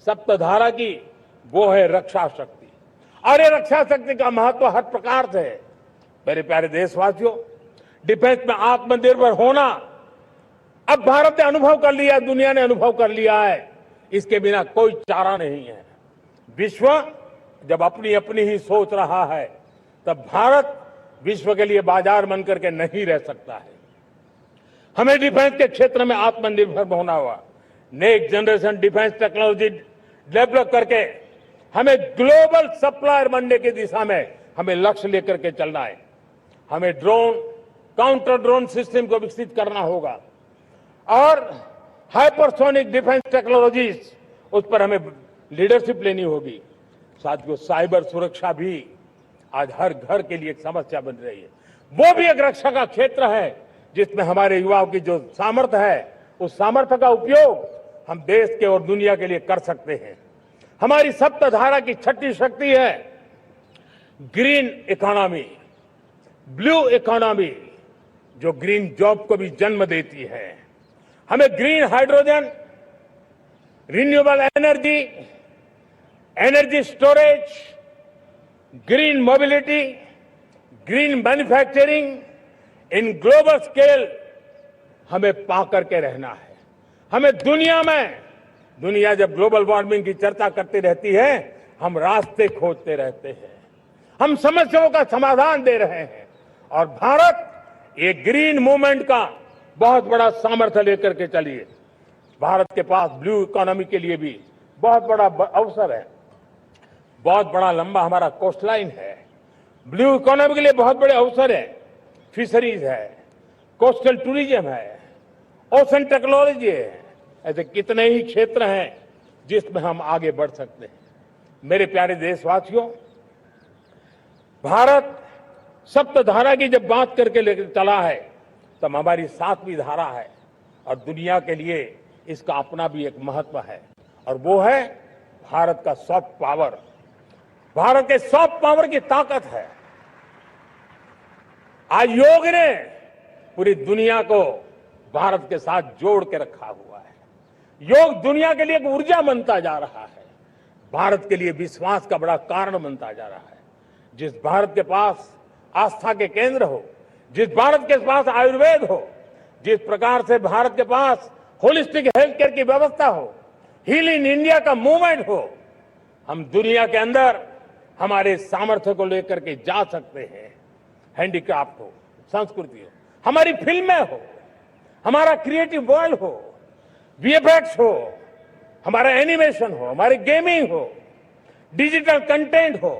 सप्तधारा की, वो है रक्षा शक्ति। और ये रक्षा शक्ति का महत्व हर प्रकार से है। मेरे प्यारे देशवासियों, डिफेंस में आत्मनिर्भर होना अब भारत ने अनुभव कर लिया, दुनिया ने अनुभव कर लिया है, इसके बिना कोई चारा नहीं है। विश्व जब अपनी अपनी ही सोच रहा है, तब भारत विश्व के लिए बाजार बन करके नहीं रह सकता है। हमें डिफेंस के क्षेत्र में आत्मनिर्भर होना होगा। Next generation defence technology develop करके हमें ग्लोबल सप्लायर बनने की दिशा में हमें लक्ष्य लेकर के चलना है। हमें ड्रोन, काउंटर ड्रोन सिस्टम को विकसित करना होगा और हाइपरसोनिक डिफेंस टेक्नोलॉजीज, उस पर हमें लीडरशिप लेनी होगी। साथियों, साइबर सुरक्षा भी आज हर घर के लिए एक समस्या बन रही है। वो भी एक रक्षा का क्षेत्र है जिसमें हमारे युवाओं की जो सामर्थ्य है, उस सामर्थ्य का उपयोग हम देश के और दुनिया के लिए कर सकते हैं। हमारी सप्तधारा की छठी शक्ति है ग्रीन इकोनॉमी, ब्लू इकोनॉमी, जो ग्रीन जॉब को भी जन्म देती है। हमें green hydrogen, renewable energy, energy storage, green mobility, green manufacturing in global scale हमें पा करके रहना है। हमें दुनिया जब ग्लोबल वार्मिंग की चर्चा करती रहती है, हम रास्ते खोजते रहते हैं, हम समस्याओं का समाधान दे रहे हैं और भारत एक ग्रीन मूवमेंट का बहुत बड़ा सामर्थ्य लेकर के चलिए। भारत के पास ब्लू इकोनॉमी के लिए भी बहुत बड़ा अवसर है। बहुत बड़ा लंबा हमारा कोस्ट लाइन है। ब्लू इकोनॉमी के लिए बहुत बड़े अवसर है। फिशरीज है, कोस्टल टूरिज्म है, ओशन टेक्नोलॉजी है। ऐसे कितने ही क्षेत्र हैं जिसमें हम आगे बढ़ सकते हैं। मेरे प्यारे देशवासियों, भारत सप्तधारा की जब बात करके लेकर चला है, तब हमारी सातवीं धारा है और दुनिया के लिए इसका अपना भी एक महत्व है और वो है भारत का सॉफ्ट पावर। भारत के सॉफ्ट पावर की ताकत है। आज योग ने पूरी दुनिया को भारत के साथ जोड़ के रखा हुआ है। योग दुनिया के लिए एक ऊर्जा बनता जा रहा है, भारत के लिए विश्वास का बड़ा कारण बनता जा रहा है। जिस भारत के पास आस्था के केंद्र हो, जिस भारत के पास आयुर्वेद हो, जिस प्रकार से भारत के पास होलिस्टिक हेल्थ केयर की व्यवस्था हो, हील इन इंडिया का मूवमेंट हो, हम दुनिया के अंदर हमारे सामर्थ्य को लेकर के जा सकते हैं। हैंडीक्राफ्ट हो, संस्कृति हो, हमारी फिल्में हो, हमारा क्रिएटिव वर्ल्ड हो, वीएफएक्स हो, हमारा एनिमेशन हो, हमारी गेमिंग हो, डिजिटल कंटेंट हो,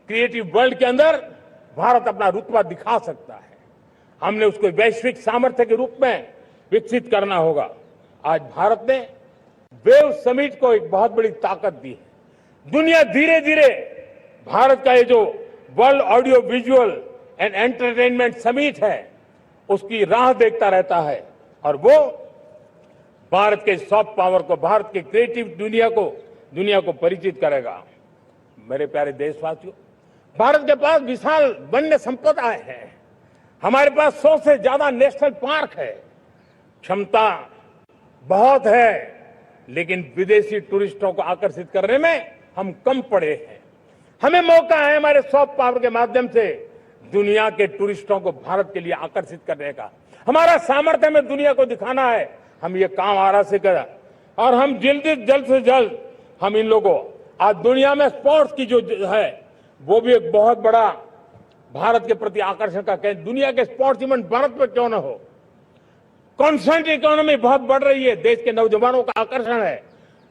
क्रिएटिव वर्ल्ड के अंदर भारत अपना रुतबा दिखा सकता है। हमने उसको वैश्विक सामर्थ्य के रूप में विकसित करना होगा। आज भारत ने वेव समिट को एक बहुत बड़ी ताकत दी है। दुनिया धीरे धीरे भारत का ये जो world audio visual and entertainment summit है, उसकी राह देखता रहता है और वो भारत के सॉफ्ट पावर को, भारत के क्रिएटिव दुनिया को परिचित करेगा। मेरे प्यारे देशवासियों, भारत के पास विशाल वन्य संपदा है। हमारे पास 100 से ज्यादा नेशनल पार्क है, क्षमता बहुत है, लेकिन विदेशी टूरिस्टों को आकर्षित करने में हम कम पड़े हैं। हमें मौका है हमारे सॉफ्ट पावर के माध्यम से दुनिया के टूरिस्टों को भारत के लिए आकर्षित करने का। हमारा सामर्थ्य हमें दुनिया को दिखाना है। हम ये काम आरा से करें और हम जल्द से जल्द हम इन लोगों आज दुनिया में स्पोर्ट्स की जो है वो भी एक बहुत बड़ा भारत के प्रति आकर्षण का केंद्र। दुनिया के स्पोर्ट्स इवेंट भारत में क्यों ना हो। कॉन्स्टेंट इकोनॉमी बहुत बढ़ रही है, देश के नौजवानों का आकर्षण है।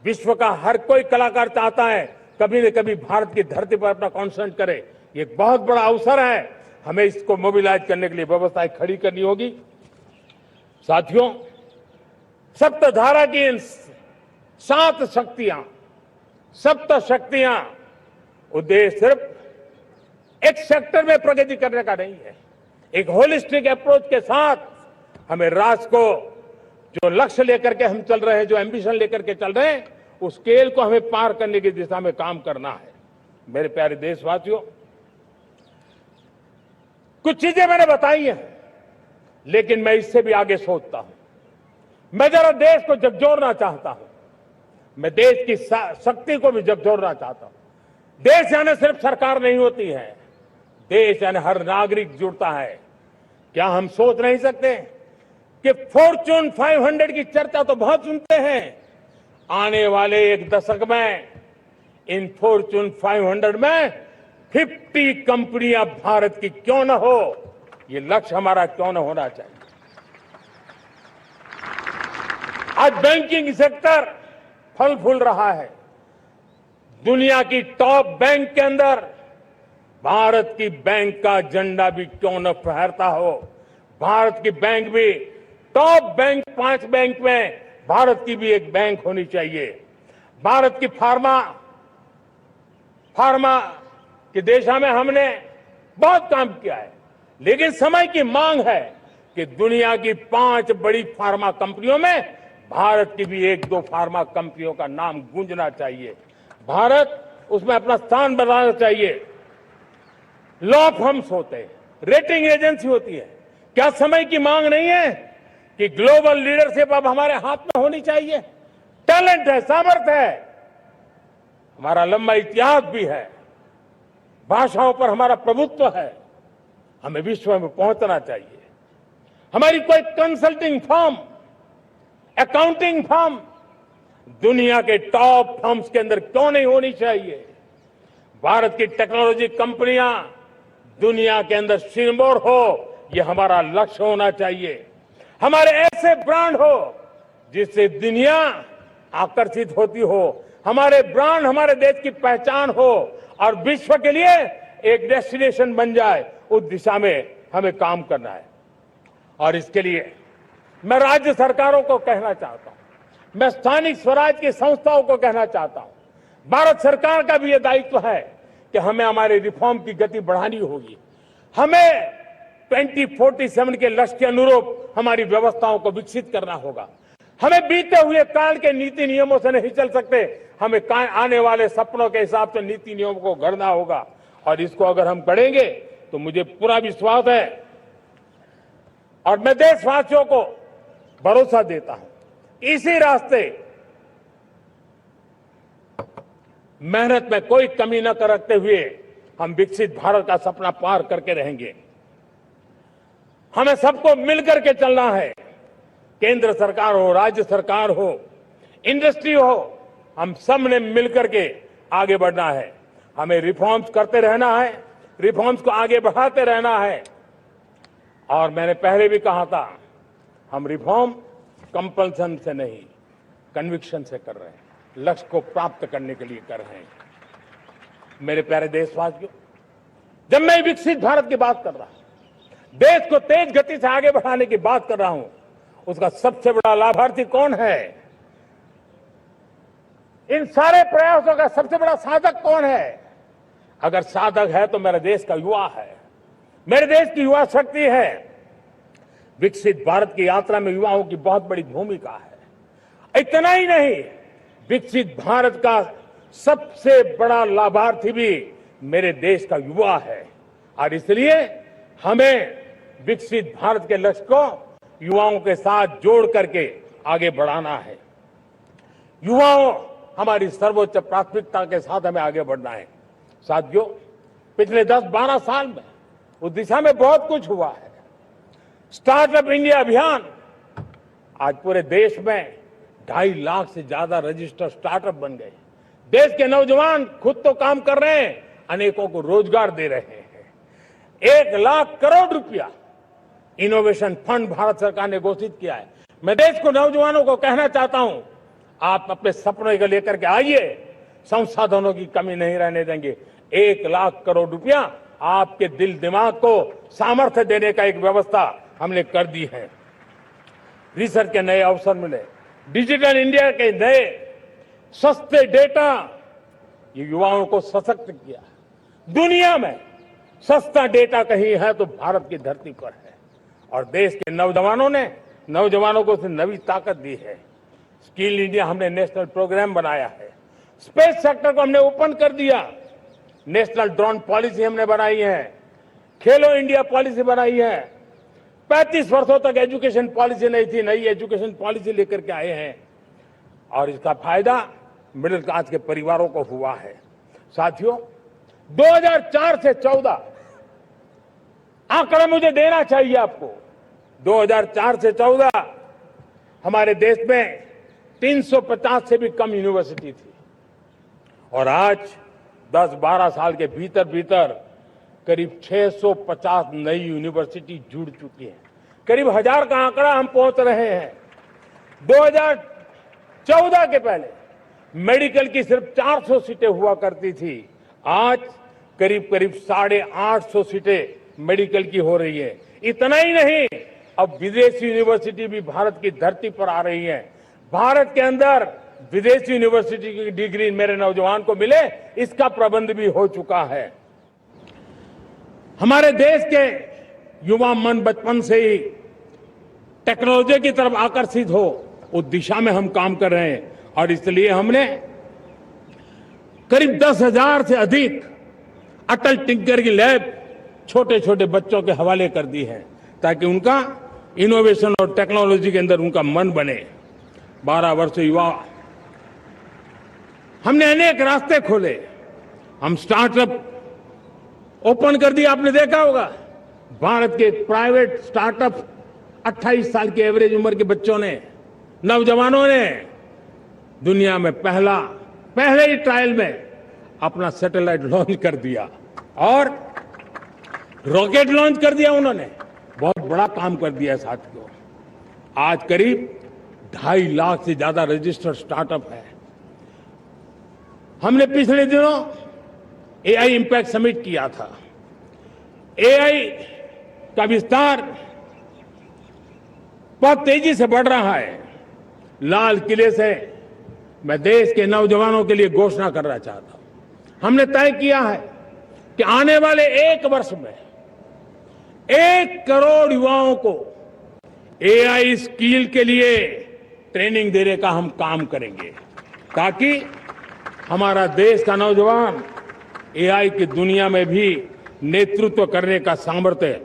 विश्व का हर कोई कलाकार चाहता है कभी न कभी भारत की धरती पर अपना कॉन्सर्ट करे। ये एक बहुत बड़ा अवसर है, हमें इसको मोबिलाइज करने के लिए व्यवस्थाएं खड़ी करनी होगी। साथियों, सप्तधारा की इन 7 शक्तियां उद्देश्य सिर्फ एक सेक्टर में प्रगति करने का नहीं है। एक होलिस्टिक अप्रोच के साथ हमें राष्ट्र को जो लक्ष्य लेकर के हम चल रहे हैं, जो एम्बिशन लेकर के चल रहे हैं, उस स्केल को हमें पार करने की दिशा में काम करना है। मेरे प्यारे देशवासियों, कुछ चीजें मैंने बताई हैं, लेकिन मैं इससे भी आगे सोचता हूं। मैं जरा देश को झकझोरना चाहता हूं। मैं देश की शक्ति को भी झकझोरना चाहता हूं। देश यानी सिर्फ सरकार नहीं होती है, देश यानी हर नागरिक जुड़ता है। क्या हम सोच नहीं सकते कि फॉर्च्यून 500 की चर्चा तो बहुत सुनते हैं, आने वाले एक दशक में इन फॉर्च्यून 500 में 50 कंपनियां भारत की क्यों न हो, ये लक्ष्य हमारा क्यों न होना चाहिए। आज बैंकिंग सेक्टर फल फूल रहा है। दुनिया की टॉप बैंक के अंदर भारत की बैंक का झंडा भी क्यों न फहरता हो। भारत की बैंक भी टॉप बैंक 5 बैंक में भारत की भी एक बैंक होनी चाहिए। भारत की फार्मा की दिशा में हमने बहुत काम किया है, लेकिन समय की मांग है कि दुनिया की 5 बड़ी फार्मा कंपनियों में भारत की भी 1-2 फार्मा कंपनियों का नाम गूंजना चाहिए। भारत उसमें अपना स्थान बनाना चाहिए। लॉ फर्म्स होते हैं, रेटिंग एजेंसी होती है। क्या समय की मांग नहीं है कि ग्लोबल लीडरशिप अब हमारे हाथ में होनी चाहिए। टैलेंट है, सामर्थ्य है, हमारा लंबा इतिहास भी है, भाषाओं पर हमारा प्रभुत्व है। हमें विश्व में पहुंचना चाहिए। हमारी कोई कंसल्टिंग फर्म, अकाउंटिंग फर्म दुनिया के टॉप फर्म्स के अंदर क्यों नहीं होनी चाहिए। भारत की टेक्नोलॉजी कंपनियां दुनिया के अंदर सिरमौर हो, यह हमारा लक्ष्य होना चाहिए। हमारे ऐसे ब्रांड हो जिससे दुनिया आकर्षित होती हो। हमारे ब्रांड हमारे देश की पहचान हो और विश्व के लिए एक डेस्टिनेशन बन जाए, उस दिशा में हमें काम करना है। और इसके लिए मैं राज्य सरकारों को कहना चाहता हूं, मैं स्थानिक स्वराज की संस्थाओं को कहना चाहता हूं, भारत सरकार का भी यह दायित्व है कि हमें हमारे रिफॉर्म की गति बढ़ानी होगी। हमें 2047 के लक्ष्य के अनुरूप हमारी व्यवस्थाओं को विकसित करना होगा। हमें बीते हुए काल के नीति नियमों से नहीं चल सकते, हमें आने वाले सपनों के हिसाब से नीति नियमों को गढ़ना होगा। और इसको अगर हम करेंगे तो मुझे पूरा विश्वास है और मैं देशवासियों को भरोसा देता हूं, इसी रास्ते मेहनत में कोई कमी न करते हुए हम विकसित भारत का सपना पार करके रहेंगे। हमें सबको मिलकर के चलना है। केंद्र सरकार हो, राज्य सरकार हो, इंडस्ट्री हो, हम सब ने मिलकर के आगे बढ़ना है। हमें रिफॉर्म्स करते रहना है, रिफॉर्म्स को आगे बढ़ाते रहना है। और मैंने पहले भी कहा था, हम रिफॉर्म कंपल्सन से नहीं, कन्विक्शन से कर रहे हैं, लक्ष्य को प्राप्त करने के लिए कर रहे हैं। मेरे प्यारे देशवासियों, जब मैं विकसित भारत की बात कर रहा हूं, देश को तेज गति से आगे बढ़ाने की बात कर रहा हूं, उसका सबसे बड़ा लाभार्थी कौन है? इन सारे प्रयासों का सबसे बड़ा साधक कौन है? अगर साधक है तो मेरे देश का युवा है, मेरे देश की युवा शक्ति है। विकसित भारत की यात्रा में युवाओं की बहुत बड़ी भूमिका है। इतना ही नहीं, विकसित भारत का सबसे बड़ा लाभार्थी भी मेरे देश का युवा है। और इसलिए हमें विकसित भारत के लक्ष्य को युवाओं के साथ जोड़ करके आगे बढ़ाना है। युवाओं हमारी सर्वोच्च प्राथमिकता के साथ हमें आगे बढ़ना है। साथियों, पिछले 10-12 साल में उस दिशा में बहुत कुछ हुआ है। स्टार्टअप इंडिया अभियान, आज पूरे देश में 2.5 लाख से ज्यादा रजिस्टर्ड स्टार्टअप बन गए। देश के नौजवान खुद तो काम कर रहे हैं, अनेकों को रोजगार दे रहे हैं। 1 लाख करोड़ रुपया इनोवेशन फंड भारत सरकार ने घोषित किया है। मैं देश को, नौजवानों को कहना चाहता हूं, आप अपने सपनों को लेकर के आइए, संसाधनों की कमी नहीं रहने देंगे। 1 लाख करोड़ रुपया आपके दिल दिमाग को सामर्थ्य देने का एक व्यवस्था हमने कर दी है। रिसर्च के नए अवसर मिले, डिजिटल इंडिया के नए सस्ते डेटा, ये युवाओं को सशक्त किया। दुनिया में सस्ता डेटा कहीं है तो भारत की धरती पर है, और देश के नौजवानों को उसने नई ताकत दी है। स्किल इंडिया हमने नेशनल प्रोग्राम बनाया है। स्पेस सेक्टर को हमने ओपन कर दिया। नेशनल ड्रोन पॉलिसी हमने बनाई है। खेलो इंडिया पॉलिसी बनाई है। 35 वर्षों तक एजुकेशन पॉलिसी नहीं थी, नई एजुकेशन पॉलिसी लेकर के आए हैं, और इसका फायदा मिडिल क्लास के परिवारों को हुआ है। साथियों, 2004 से 14 आंकड़ा मुझे देना चाहिए आपको। 2004 से 14 हमारे देश में 350 से भी कम यूनिवर्सिटी थी, और आज 10-12 साल के भीतर भीतर करीब 650 नई यूनिवर्सिटी जुड़ चुकी है। करीब 1000 का आंकड़ा हम पहुंच रहे हैं। 2014 के पहले मेडिकल की सिर्फ 400 सीटें हुआ करती थी, आज करीब 850 सीटें मेडिकल की हो रही है। इतना ही नहीं, अब विदेशी यूनिवर्सिटी भी भारत की धरती पर आ रही है। भारत के अंदर विदेशी यूनिवर्सिटी की डिग्री मेरे नौजवान को मिले, इसका प्रबंध भी हो चुका है। हमारे देश के युवा मन बचपन से ही टेक्नोलॉजी की तरफ आकर्षित हो, उस दिशा में हम काम कर रहे हैं, और इसलिए हमने करीब 10,000 से अधिक अटल टिंकर की लैब छोटे छोटे बच्चों के हवाले कर दी है, ताकि उनका इनोवेशन और टेक्नोलॉजी के अंदर उनका मन बने। 12 वर्ष युवा, हमने अनेक रास्ते खोले। हम स्टार्टअप ओपन कर दिया। आपने देखा होगा, भारत के प्राइवेट स्टार्टअप 28 साल की एवरेज उम्र के बच्चों ने, नौजवानों ने दुनिया में पहले ही ट्रायल में अपना सैटेलाइट लॉन्च कर दिया और रॉकेट लॉन्च कर दिया। उन्होंने बहुत बड़ा काम कर दिया है साथियों। आज करीब 2.5 लाख से ज्यादा रजिस्टर्ड स्टार्टअप है। हमने पिछले दिनों एआई इंपैक्ट समिट किया था। एआई का विस्तार बहुत तेजी से बढ़ रहा है। लाल किले से मैं देश के नौजवानों के लिए घोषणा करना चाहता हूं। हमने तय किया है कि आने वाले 1 वर्ष में 1 करोड़ युवाओं को एआई स्किल के लिए ट्रेनिंग देने का हम काम करेंगे, ताकि हमारा देश का नौजवान एआई की दुनिया में भी नेतृत्व करने का सामर्थ्य।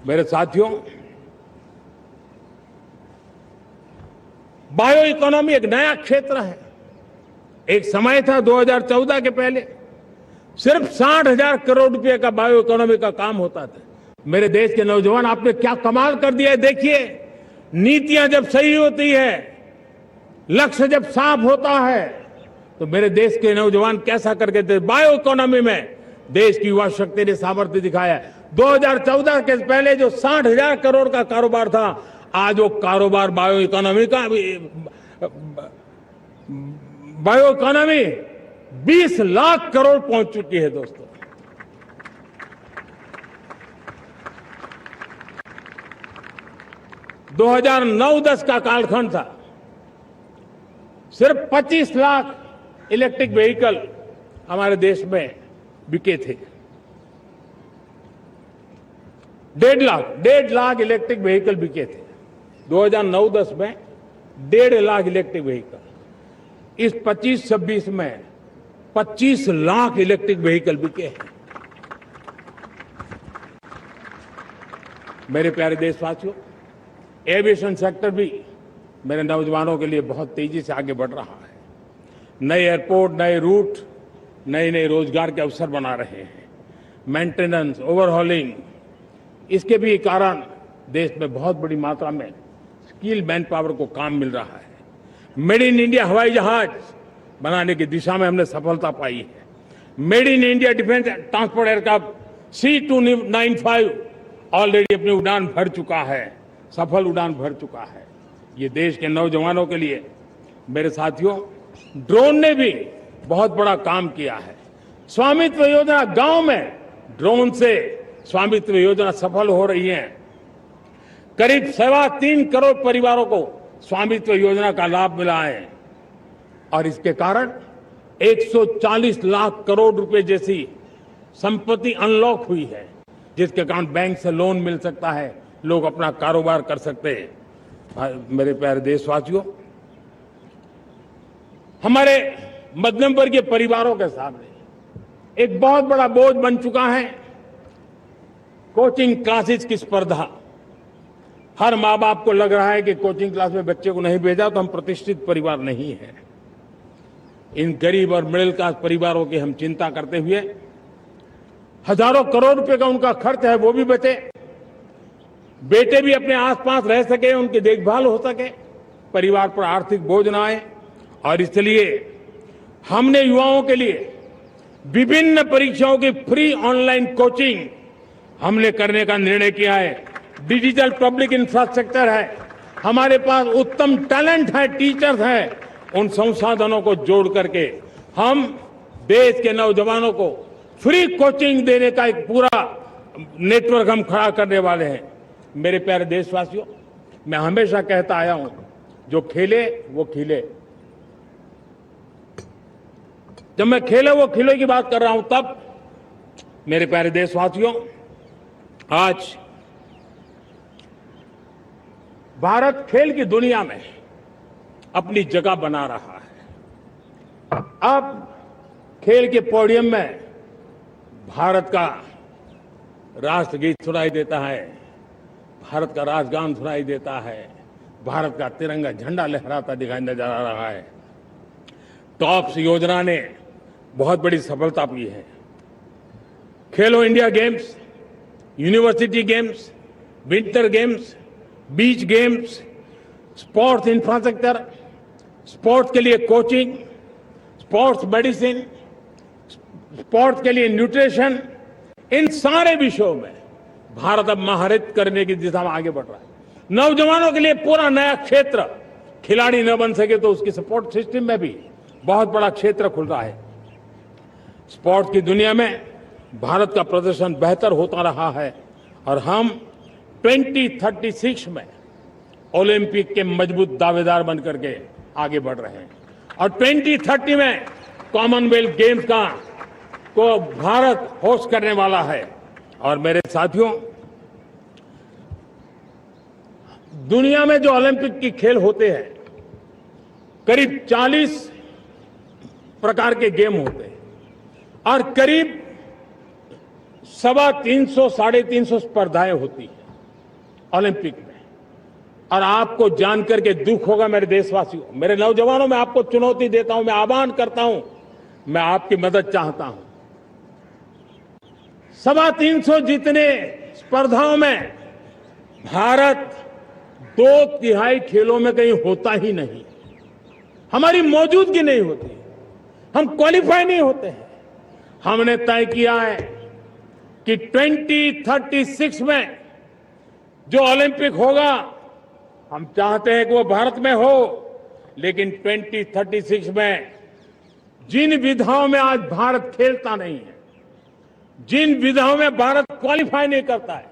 मेरे साथियों, बायो इकोनॉमी एक नया क्षेत्र है। एक समय था 2014 के पहले सिर्फ 60,000 करोड़ रुपए का बायो इकोनॉमी का काम होता था। मेरे देश के नौजवान, आपने क्या कमाल कर दिया है। देखिए, नीतियां जब सही होती है, लक्ष्य जब साफ होता है, तो मेरे देश के नौजवान कैसा करके थे। बायो इकोनॉमी में देश की युवा शक्ति ने सामर्थ्य दिखाया। 2014 के पहले जो 60,000 करोड़ का कारोबार था, आज वो कारोबार बायो इकोनॉमी 20 लाख करोड़ पहुंच चुकी है। दोस्तों, दो 2009-10 का कालखंड था, सिर्फ 25 लाख इलेक्ट्रिक व्हीकल हमारे देश में बिके थे। 1.5 लाख इलेक्ट्रिक व्हीकल बिके थे 2009-10 में। 1.5 लाख इलेक्ट्रिक व्हीकल। इस 25-26 में 25 लाख इलेक्ट्रिक व्हीकल बिके हैं। मेरे प्यारे देशवासियों, एविएशन सेक्टर भी मेरे नौजवानों के लिए बहुत तेजी से आगे बढ़ रहा है। नए एयरपोर्ट, नए रूट, नए नए रोजगार के अवसर बना रहे हैं। मेंटेनेंस, ओवरहॉलिंग, इसके भी कारण देश में बहुत बड़ी मात्रा में स्किल मैन पावर को काम मिल रहा है। मेड इन इंडिया हवाई जहाज बनाने की दिशा में हमने सफलता पाई है। Made in India defence transport aircraft C295 already अपनी उड़ान भर चुका है, सफल उड़ान भर चुका है। ये देश के नौजवानों के लिए, मेरे साथियों, ड्रोन ने भी बहुत बड़ा काम किया है। स्वामित्व योजना, गांव में ड्रोन से स्वामित्व योजना सफल हो रही है। करीब 3.25 करोड़ परिवारों को स्वामित्व योजना का लाभ मिला है और इसके कारण 140 लाख करोड़ रुपए जैसी संपत्ति अनलॉक हुई है, जिसके कारण बैंक से लोन मिल सकता है, लोग अपना कारोबार कर सकते हैं। मेरे प्यारे देशवासियों, हमारे मध्यम वर्गीय परिवारों के सामने एक बहुत बड़ा बोझ बन चुका है कोचिंग क्लासेस की स्पर्धा। हर माँ बाप को लग रहा है कि कोचिंग क्लास में बच्चे को नहीं भेजा तो हम प्रतिष्ठित परिवार नहीं है। इन गरीब और मिडिल क्लास परिवारों की हम चिंता करते हुए हजारों करोड़ रुपए का उनका खर्च है वो भी बचे, बेटे भी अपने आसपास रह सके, उनकी देखभाल हो सके, परिवार पर आर्थिक बोझ ना आए। और इसलिए हमने युवाओं के लिए विभिन्न परीक्षाओं की फ्री ऑनलाइन कोचिंग हमने करने का निर्णय किया है। डिजिटल पब्लिक इंफ्रास्ट्रक्चर है, हमारे पास उत्तम टैलेंट है, टीचर्स हैं, उन संसाधनों को जोड़ करके हम देश के नौजवानों को फ्री कोचिंग देने का एक पूरा नेटवर्क हम खड़ा करने वाले हैं। मेरे प्यारे देशवासियों, मैं हमेशा कहता आया हूं, जो खेले वो खिले। जब मैं खेले वो खिले की बात कर रहा हूं, तब मेरे प्यारे देशवासियों, आज भारत खेल की दुनिया में अपनी जगह बना रहा है। अब खेल के पोडियम में भारत का राष्ट्रगीत सुनाई देता है, भारत का राष्ट्रगान सुनाई देता है, भारत का तिरंगा झंडा लहराता दिखाई नजर आ रहा है। टॉप्स योजना ने बहुत बड़ी सफलता पाई है। खेलो India games, university games, winter games, beach games, sports infrastructure, sports के लिए कोचिंग, स्पोर्ट्स मेडिसिन, स्पोर्ट्स के लिए न्यूट्रिशन, इन सारे विषयों में भारत अब महारत करने की दिशा में आगे बढ़ रहा है। नौजवानों के लिए पूरा नया क्षेत्र, खिलाड़ी न बन सके तो उसकी सपोर्ट सिस्टम में भी बहुत बड़ा क्षेत्र खुल रहा है। स्पोर्ट्स की दुनिया में भारत का प्रदर्शन बेहतर होता रहा है और हम 2036 में ओलंपिक के मजबूत दावेदार बनकर के आगे बढ़ रहे हैं और 2030 में कॉमनवेल्थ गेम्स को भारत होस्ट करने वाला है। और मेरे साथियों, दुनिया में जो ओलंपिक की खेल होते हैं, करीब 40 प्रकार के गेम होते हैं और करीब 350 स्पर्धाएं होती हैं ओलंपिक में। और आपको जानकर के दुख होगा मेरे देशवासियों, मेरे नौजवानों, मैं आपको चुनौती देता हूं, मैं आह्वान करता हूं, मैं आपकी मदद चाहता हूं। 350 जितने स्पर्धाओं में भारत 2/3 खेलों में कहीं होता ही नहीं, हमारी मौजूदगी नहीं होती, हम क्वालिफाई नहीं होते हैं। हमने तय किया है कि 2036 में जो ओलंपिक होगा, हम चाहते हैं कि वो भारत में हो, लेकिन 2036 में जिन विधाओं में आज भारत खेलता नहीं है, जिन विधाओं में भारत क्वालिफाई नहीं करता है,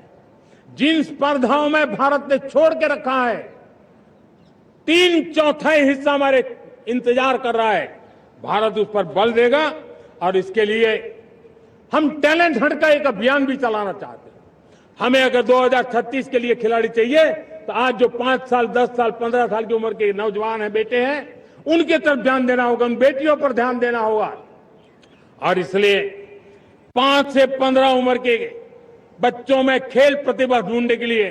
जिन स्पर्धाओं में भारत ने छोड़ के रखा है, 3/4 हिस्सा हमारे इंतजार कर रहा है। भारत उस पर बल देगा और इसके लिए हम टैलेंट हंट का एक अभियान भी चलाना चाहते हैं। हमें अगर 2036 के लिए खिलाड़ी चाहिए तो आज जो 5 साल, 10 साल, 15 साल की उम्र के नौजवान हैं, बेटे हैं, उनके तरफ ध्यान देना होगा, उन बेटियों पर ध्यान देना होगा। और इसलिए 5 से 15 उम्र के बच्चों में खेल प्रतिभा ढूंढने के लिए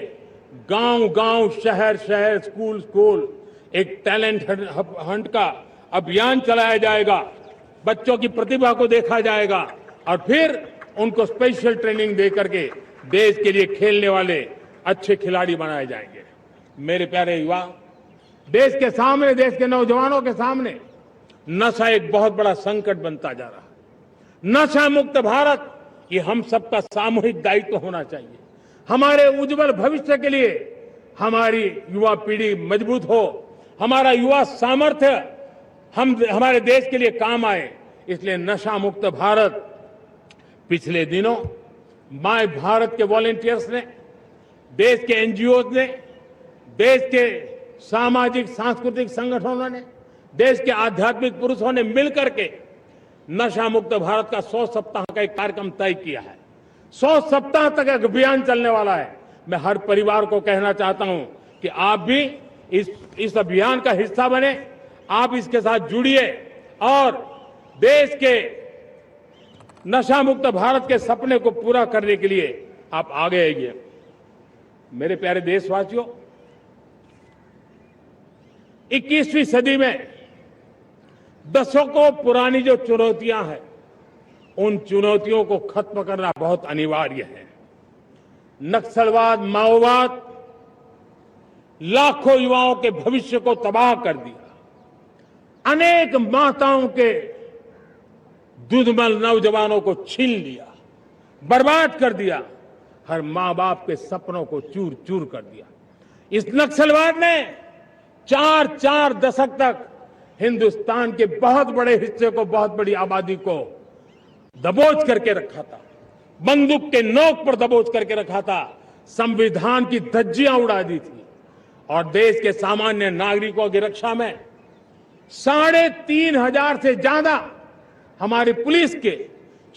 गांव गांव, शहर शहर, स्कूल स्कूल एक टैलेंट हंट का अभियान चलाया जाएगा। बच्चों की प्रतिभा को देखा जाएगा और फिर उनको स्पेशल ट्रेनिंग दे करके देश के लिए खेलने वाले अच्छे खिलाड़ी बनाए जाएंगे। मेरे प्यारे युवा, देश के सामने, देश के नौजवानों के सामने नशा एक बहुत बड़ा संकट बनता जा रहा है। नशा मुक्त भारत ये हम सबका सामूहिक दायित्व होना चाहिए। हमारे उज्जवल भविष्य के लिए हमारी युवा पीढ़ी मजबूत हो, हमारा युवा सामर्थ्य हमारे देश के लिए काम आए, इसलिए नशा मुक्त भारत। पिछले दिनों माय भारत के वॉलंटियर्स ने, देश के एनजीओ ने, देश के सामाजिक सांस्कृतिक संगठनों ने, देश के आध्यात्मिक पुरुषों ने मिलकर के नशा मुक्त भारत का 100 सप्ताह का एक कार्यक्रम तय किया है। 100 सप्ताह तक एक अभियान चलने वाला है। मैं हर परिवार को कहना चाहता हूं कि आप भी इस अभियान का हिस्सा बने, आप इसके साथ जुड़िए और देश के नशा मुक्त भारत के सपने को पूरा करने के लिए आप आगे आइए। मेरे प्यारे देशवासियों, 21वीं सदी में दशकों पुरानी जो चुनौतियां हैं, उन चुनौतियों को खत्म करना बहुत अनिवार्य है। नक्सलवाद, माओवाद लाखों युवाओं के भविष्य को तबाह कर दिया, अनेक माताओं के दूधमल नौजवानों को छीन लिया, बर्बाद कर दिया, हर मां बाप के सपनों को चूर चूर कर दिया। इस नक्सलवाद ने 4 दशक तक हिंदुस्तान के बहुत बड़े हिस्से को, बहुत बड़ी आबादी को दबोच करके रखा था, बंदूक के नोक पर दबोच करके रखा था, संविधान की धज्जियां उड़ा दी थी और देश के सामान्य नागरिकों की रक्षा में 3,500 से ज्यादा हमारी पुलिस के,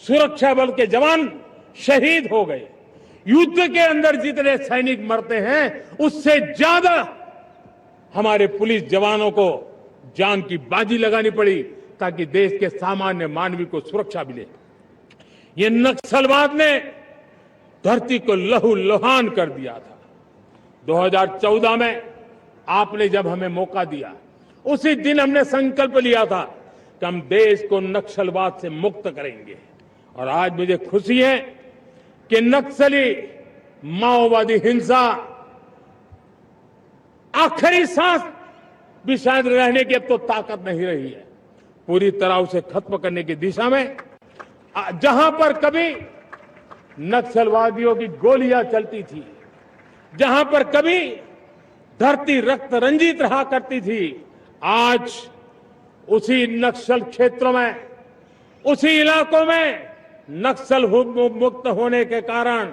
सुरक्षा बल के जवान शहीद हो गए। युद्ध के अंदर जितने सैनिक मरते हैं, उससे ज्यादा हमारे पुलिस जवानों को जान की बाजी लगानी पड़ी ताकि देश के सामान्य मानवी को सुरक्षा मिले। ये नक्सलवाद ने धरती को लहूलुहान कर दिया था। 2014 में आपने जब हमें मौका दिया, उसी दिन हमने संकल्प लिया था कि हम देश को नक्सलवाद से मुक्त करेंगे। और आज मुझे खुशी है कि नक्सली माओवादी हिंसा आखिरी सांस भी शायद रहने की अब तो ताकत नहीं रही है। पूरी तरह उसे खत्म करने की दिशा में जहां पर कभी नक्सलवादियों की गोलियां चलती थी, जहां पर कभी धरती रक्त रंजित रहा करती थी, आज उसी नक्सल क्षेत्रों में, उसी इलाकों में नक्सल मुक्त होने के कारण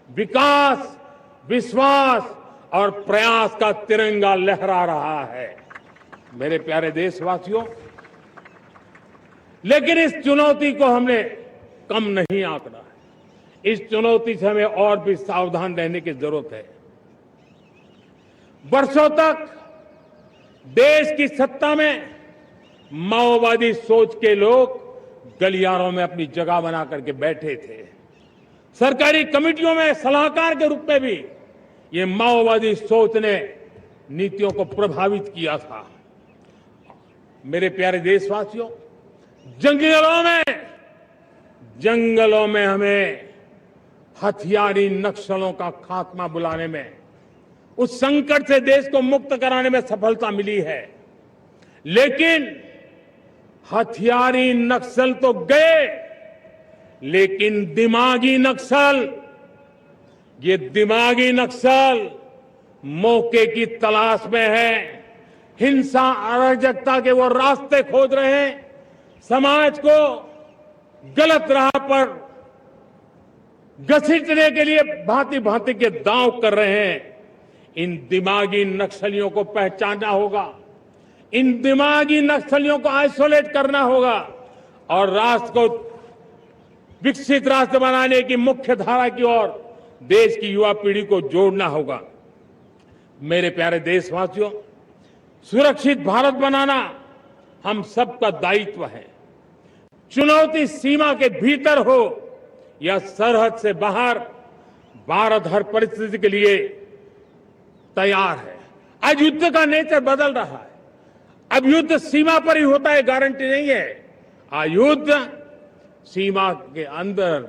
विकास, विश्वास और प्रयास का तिरंगा लहरा रहा है। मेरे प्यारे देशवासियों, लेकिन इस चुनौती को हमने कम नहीं आंकना है। इस चुनौती से हमें और भी सावधान रहने की जरूरत है। वर्षों तक देश की सत्ता में माओवादी सोच के लोग गलियारों में अपनी जगह बना करके बैठे थे। सरकारी कमेटियों में सलाहकार के रूप में भी ये माओवादी सोच ने नीतियों को प्रभावित किया था। मेरे प्यारे देशवासियों, जंगलों में हमें हथियारी नक्सलों का खात्मा बुलाने में, उस संकट से देश को मुक्त कराने में सफलता मिली है। लेकिन हथियारी नक्सल तो गए, लेकिन दिमागी नक्सल, ये दिमागी नक्सल मौके की तलाश में है, हिंसा अराजकता के वो रास्ते खोज रहे हैं, समाज को गलत राह पर घसीटने के लिए भांति भांति के दांव कर रहे हैं। इन दिमागी नक्सलियों को पहचानना होगा, इन दिमागी नक्सलियों को आइसोलेट करना होगा और राष्ट्र को विकसित राष्ट्र बनाने की मुख्य धारा की ओर देश की युवा पीढ़ी को जोड़ना होगा। मेरे प्यारे देशवासियों, सुरक्षित भारत बनाना हम सबका दायित्व है। चुनौती सीमा के भीतर हो या सरहद से बाहर, भारत हर परिस्थिति के लिए तैयार है। आज युद्ध का नेचर बदल रहा है। अब युद्ध सीमा पर ही होता है, गारंटी नहीं है। आज युद्ध सीमा के अंदर,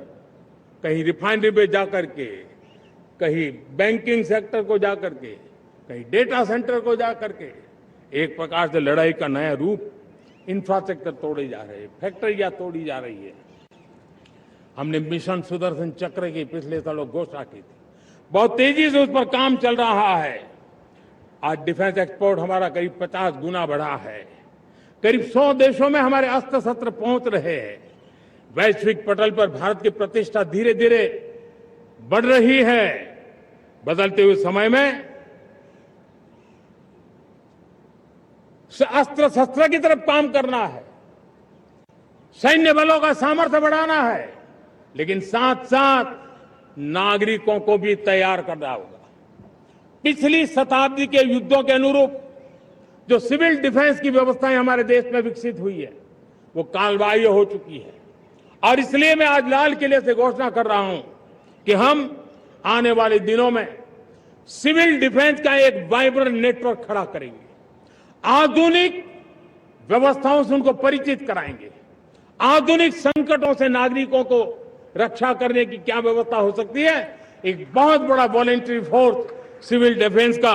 कहीं रिफाइनरी पे जाकर के, कहीं बैंकिंग सेक्टर को जाकर के, कहीं डेटा सेंटर को जाकर के, एक प्रकार से लड़ाई का नया रूप, इंफ्रास्ट्रक्चर तोड़े जा रहे हैं, फैक्ट्रियां तोड़ी जा रही है। हमने मिशन सुदर्शन चक्र की पिछले सालों घोषणा की थी, बहुत तेजी से उस पर काम चल रहा है। आज डिफेंस एक्सपोर्ट हमारा करीब 50 गुना बढ़ा है। करीब 100 देशों में हमारे अस्त्र शस्त्र पहुंच रहे हैं। वैश्विक पटल पर भारत की प्रतिष्ठा धीरे धीरे बढ़ रही है। बदलते हुए समय में अस्त्र शस्त्र की तरफ काम करना है, सैन्य बलों का सामर्थ्य बढ़ाना है, लेकिन साथ साथ नागरिकों को भी तैयार करना होगा। पिछली शताब्दी के युद्धों के अनुरूप जो सिविल डिफेंस की व्यवस्थाएं हमारे देश में विकसित हुई है, वो कालबाह्य हो चुकी है। और इसलिए मैं आज लाल किले से घोषणा कर रहा हूं कि हम आने वाले दिनों में सिविल डिफेंस का एक वाइब्रेंट नेटवर्क खड़ा करेंगे। आधुनिक व्यवस्थाओं से उनको परिचित कराएंगे। आधुनिक संकटों से नागरिकों को रक्षा करने की क्या व्यवस्था हो सकती है, एक बहुत बड़ा वॉलेंटरी फोर्स सिविल डिफेंस का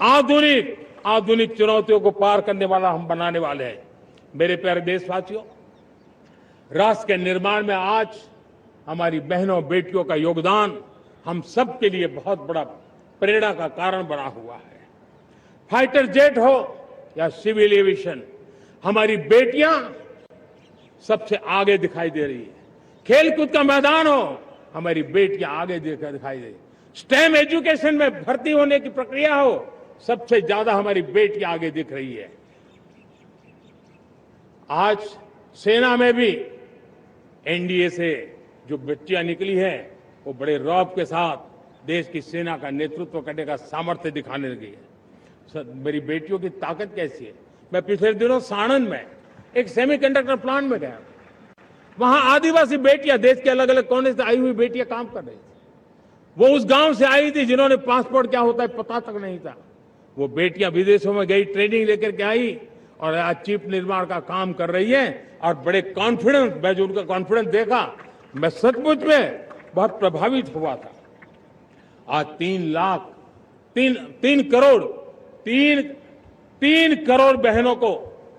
आधुनिक चुनौतियों को पार करने वाला हम बनाने वाले हैं। मेरे प्यारे देशवासियों, राष्ट्र के निर्माण में आज हमारी बहनों बेटियों का योगदान हम सब के लिए बहुत बड़ा प्रेरणा का कारण बना हुआ है। फाइटर जेट हो या सिविल एविएशन, हमारी बेटियां सबसे आगे दिखाई दे रही है। खेलकूद का मैदान हो, हमारी बेटियां आगे दिखाई दे रही है। स्टेम एजुकेशन में भर्ती होने की प्रक्रिया हो, सबसे ज्यादा हमारी बेटियां आगे दिख रही है। आज सेना में भी एनडीए से जो बच्चियां निकली हैं, वो बड़े रौब के साथ देश की सेना का नेतृत्व करने का सामर्थ्य दिखाने लगी है। मेरी बेटियों की ताकत कैसी है। मैं पिछले दिनों साणंद में एक सेमीकंडक्टर प्लांट में गया। वहां आदिवासी बेटियां, देश के अलग अलग कोने से आई हुई बेटियां काम कर रही थी। वो उस गांव से आई थी जिन्होंने पासपोर्ट क्या होता है पता तक नहीं था। वो बेटियां विदेशों में गई, ट्रेनिंग लेकर के आई और आज चिप निर्माण का काम कर रही है और बड़े कॉन्फिडेंस, मैं जो उनका कॉन्फिडेंस देखा, मैं सचमुच में बहुत प्रभावित हुआ था। आज 3 करोड़ बहनों को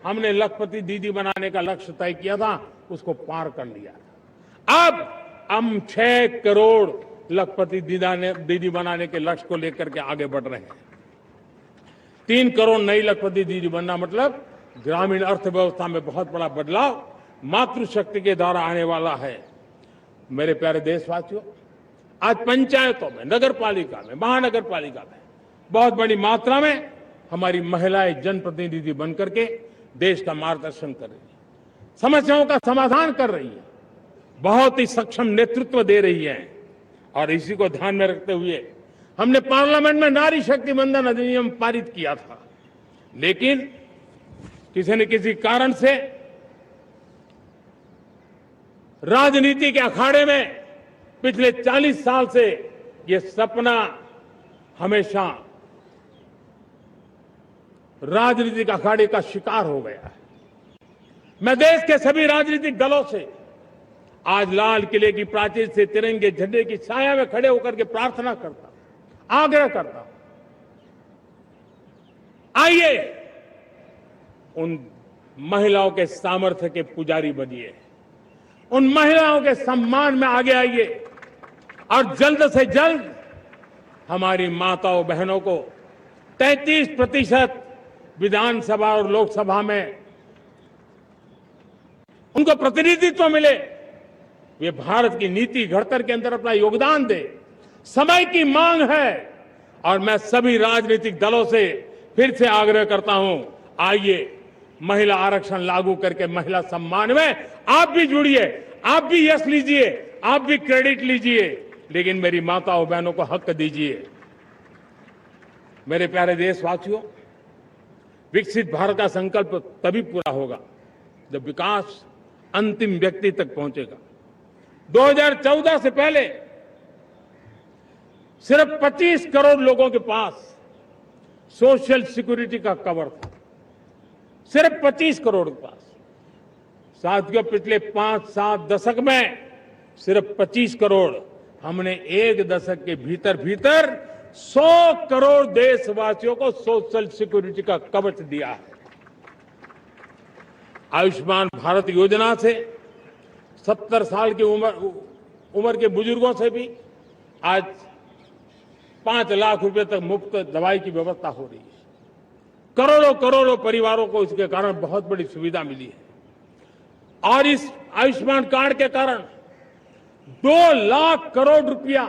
हमने लखपति दीदी बनाने का लक्ष्य तय किया था, उसको पार कर लिया। अब हम 6 करोड़ लखपति दीदी बनाने के लक्ष्य को लेकर के आगे बढ़ रहे हैं। 3 करोड़ नई लखपति दीदी बनना मतलब ग्रामीण अर्थव्यवस्था में बहुत बड़ा बदलाव मातृशक्ति के द्वारा आने वाला है। मेरे प्यारे देशवासियों, आज पंचायतों में, नगर पालिका में, महानगर पालिका में बहुत बड़ी मात्रा में हमारी महिलाएं जनप्रतिनिधि बनकर के देश का मार्गदर्शन कर रही है, समस्याओं का समाधान कर रही है, बहुत ही सक्षम नेतृत्व दे रही है। और इसी को ध्यान में रखते हुए हमने पार्लियामेंट में नारी शक्ति वंदन अधिनियम पारित किया था, लेकिन किसी न किसी कारण से राजनीति के अखाड़े में पिछले 40 साल से ये सपना हमेशा राजनीतिक अखाड़े का शिकार हो गया है। मैं देश के सभी राजनीतिक दलों से आज लाल किले की प्राचीर से तिरंगे झंडे की छाया में खड़े होकर के प्रार्थना करता हूं, आग्रह करता हूं, आइए उन महिलाओं के सामर्थ्य के पुजारी बनिए, उन महिलाओं के सम्मान में आगे आइए और जल्द से जल्द हमारी माताओं बहनों को 33% विधानसभा और लोकसभा में उनको प्रतिनिधित्व मिले। वे भारत की नीति घड़तर के अंदर अपना योगदान दे। समय की मांग है और मैं सभी राजनीतिक दलों से फिर से आग्रह करता हूं, आइए महिला आरक्षण लागू करके महिला सम्मान में आप भी जुड़िए, आप भी यश लीजिए, आप भी क्रेडिट लीजिए, लेकिन मेरी माताओं बहनों को हक दीजिए। मेरे प्यारे देशवासियों, विकसित भारत का संकल्प तभी पूरा होगा जब विकास अंतिम व्यक्ति तक पहुंचेगा। 2014 से पहले सिर्फ 25 करोड़ लोगों के पास सोशल सिक्योरिटी का कवर था, सिर्फ 25 करोड़ के पास। साथियों, पिछले 5-7 दशक में सिर्फ 25 करोड़, हमने एक दशक के भीतर भीतर 100 करोड़ देशवासियों को सोशल सिक्योरिटी का कवच दिया है। आयुष्मान भारत योजना से 70 साल की उम्र के बुजुर्गों से भी आज 5 लाख रुपए तक मुफ्त दवाई की व्यवस्था हो रही है। करोड़ों करोड़ों परिवारों को इसके कारण बहुत बड़ी सुविधा मिली है। और इस आयुष्मान कार्ड के कारण 2 लाख करोड़ रुपया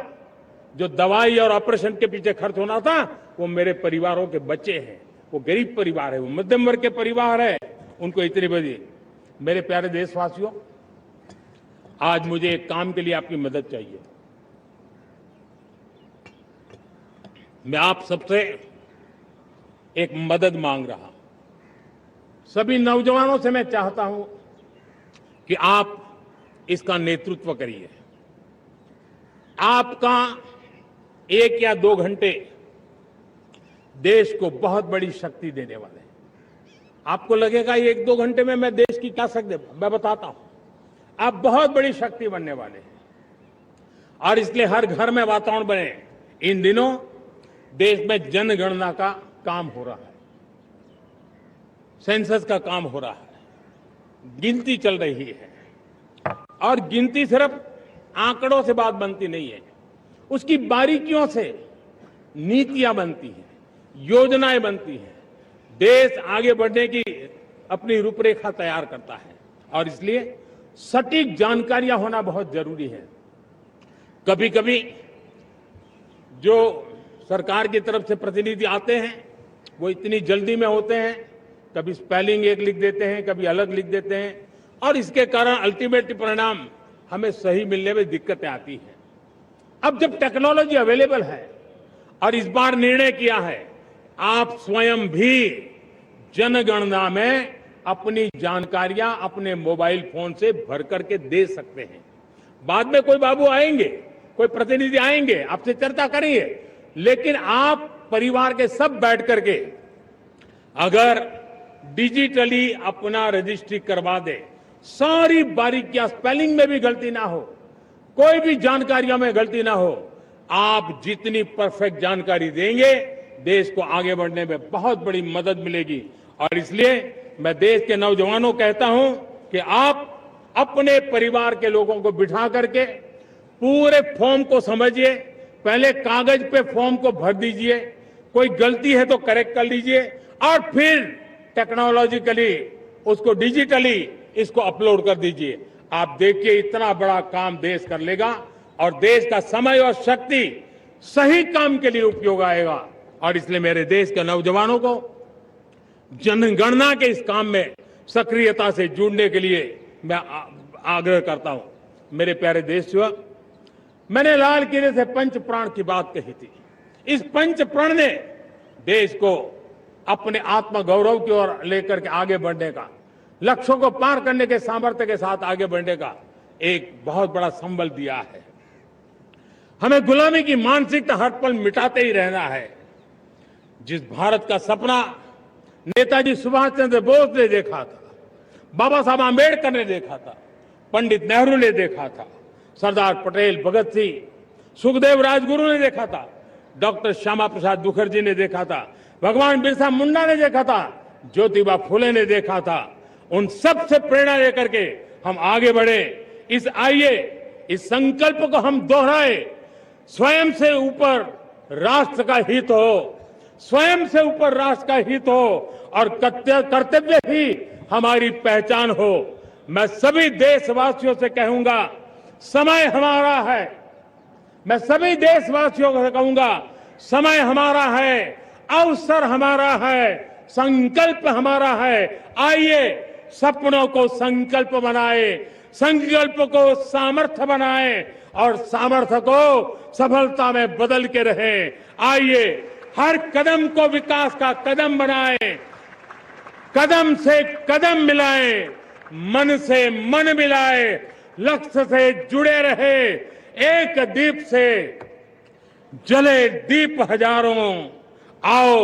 जो दवाई और ऑपरेशन के पीछे खर्च होना था, वो मेरे परिवारों के बच्चे हैं। वो गरीब परिवार है, वो मध्यम वर्ग के परिवार है, उनको इतनी बड़ी। मेरे प्यारे देशवासियों, आज मुझे एक काम के लिए आपकी मदद चाहिए। मैं आप सबसे एक मदद मांग रहा हूं। सभी नौजवानों से मैं चाहता हूं कि आप इसका नेतृत्व करिए। आपका 1 या 2 घंटे देश को बहुत बड़ी शक्ति देने वाले हैं। आपको लगेगा 1-2 घंटे में मैं देश की क्या शक्ति, मैं बताता हूं, आप बहुत बड़ी शक्ति बनने वाले हैं। और इसलिए हर घर में वातावरण बने। इन दिनों देश में जनगणना का काम हो रहा है, सेंसस का काम हो रहा है, गिनती चल रही है। और गिनती सिर्फ आंकड़ों से बात बनती नहीं है, उसकी बारीकियों से नीतियां बनती हैं, योजनाएं बनती हैं। देश आगे बढ़ने की अपनी रूपरेखा तैयार करता है और इसलिए सटीक जानकारियां होना बहुत जरूरी है। कभी कभी जो सरकार की तरफ से प्रतिनिधि आते हैं वो इतनी जल्दी में होते हैं, कभी स्पेलिंग एक लिख देते हैं, कभी अलग लिख देते हैं, और इसके कारण अल्टीमेट परिणाम हमें सही मिलने में दिक्कतें आती हैं। अब जब टेक्नोलॉजी अवेलेबल है और इस बार निर्णय किया है, आप स्वयं भी जनगणना में अपनी जानकारियां अपने मोबाइल फोन से भर करके दे सकते हैं। बाद में कोई बाबू आएंगे, कोई प्रतिनिधि आएंगे, आपसे चर्चा करेंगे, लेकिन आप परिवार के सब बैठ करके अगर डिजिटली अपना रजिस्ट्री करवा दे, सारी बारीकियां, स्पेलिंग में भी गलती ना हो, कोई भी जानकारियों में गलती ना हो, आप जितनी परफेक्ट जानकारी देंगे देश को आगे बढ़ने में बहुत बड़ी मदद मिलेगी। और इसलिए मैं देश के नौजवानों को कहता हूं कि आप अपने परिवार के लोगों को बिठा करके पूरे फॉर्म को समझिए। पहले कागज पे फॉर्म को भर दीजिए, कोई गलती है तो करेक्ट कर लीजिए, और फिर टेक्नोलॉजिकली उसको डिजिटली इसको अपलोड कर दीजिए। आप देखिए इतना बड़ा काम देश कर लेगा और देश का समय और शक्ति सही काम के लिए उपयोग आएगा। और इसलिए मेरे देश के नौजवानों को जनगणना के इस काम में सक्रियता से जुड़ने के लिए मैं आग्रह करता हूं। मेरे प्यारे देशवासियों, मैंने लाल किले से पंच प्राण की बात कही थी। इस पंच प्राण ने देश को अपने आत्मगौरव की ओर लेकर के आगे बढ़ने का, लक्ष्यों को पार करने के सामर्थ्य के साथ आगे बढ़ने का एक बहुत बड़ा संबल दिया है। हमें गुलामी की मानसिकता हर पल मिटाते ही रहना है। जिस भारत का सपना नेताजी सुभाष चंद्र बोस ने देखा था, बाबा साहब आंबेडकर ने देखा था, पंडित नेहरू ने देखा था, सरदार पटेल, भगत सिंह, सुखदेव राजगुरु ने देखा था, डॉक्टर श्यामा प्रसाद मुखर्जी ने देखा था, भगवान बिरसा मुंडा ने देखा था, ज्योतिबा फुले ने देखा था, उन सब से प्रेरणा लेकर के हम आगे बढ़े। इस संकल्प को हम दोहराए, स्वयं से ऊपर राष्ट्र का हित हो, स्वयं से ऊपर राष्ट्र का हित हो और कर्तव्य ही हमारी पहचान हो। मैं सभी देशवासियों से कहूंगा, समय हमारा है। मैं सभी देशवासियों से कहूंगा, समय हमारा है, अवसर हमारा है, संकल्प हमारा है। आइए सपनों को संकल्प बनाए, संकल्प को सामर्थ्य बनाए और सामर्थ्य को सफलता में बदल के रहे। आइए हर कदम को विकास का कदम बनाए, कदम से कदम मिलाए, मन से मन मिलाए, लक्ष्य से जुड़े रहे, एक दीप से जले दीप हजारों, आओ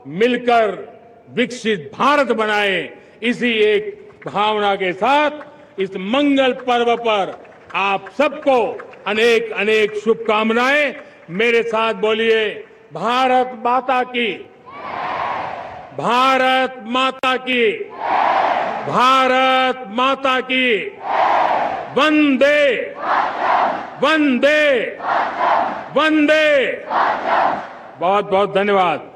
मिलकर विकसित भारत बनाए। इसी एक भावना के साथ इस मंगल पर्व पर आप सबको अनेक अनेक शुभकामनाएं। मेरे साथ बोलिए, भारत माता की, भारत माता की, भारत माता की, वंदे वंदे वंदे। बहुत बहुत धन्यवाद।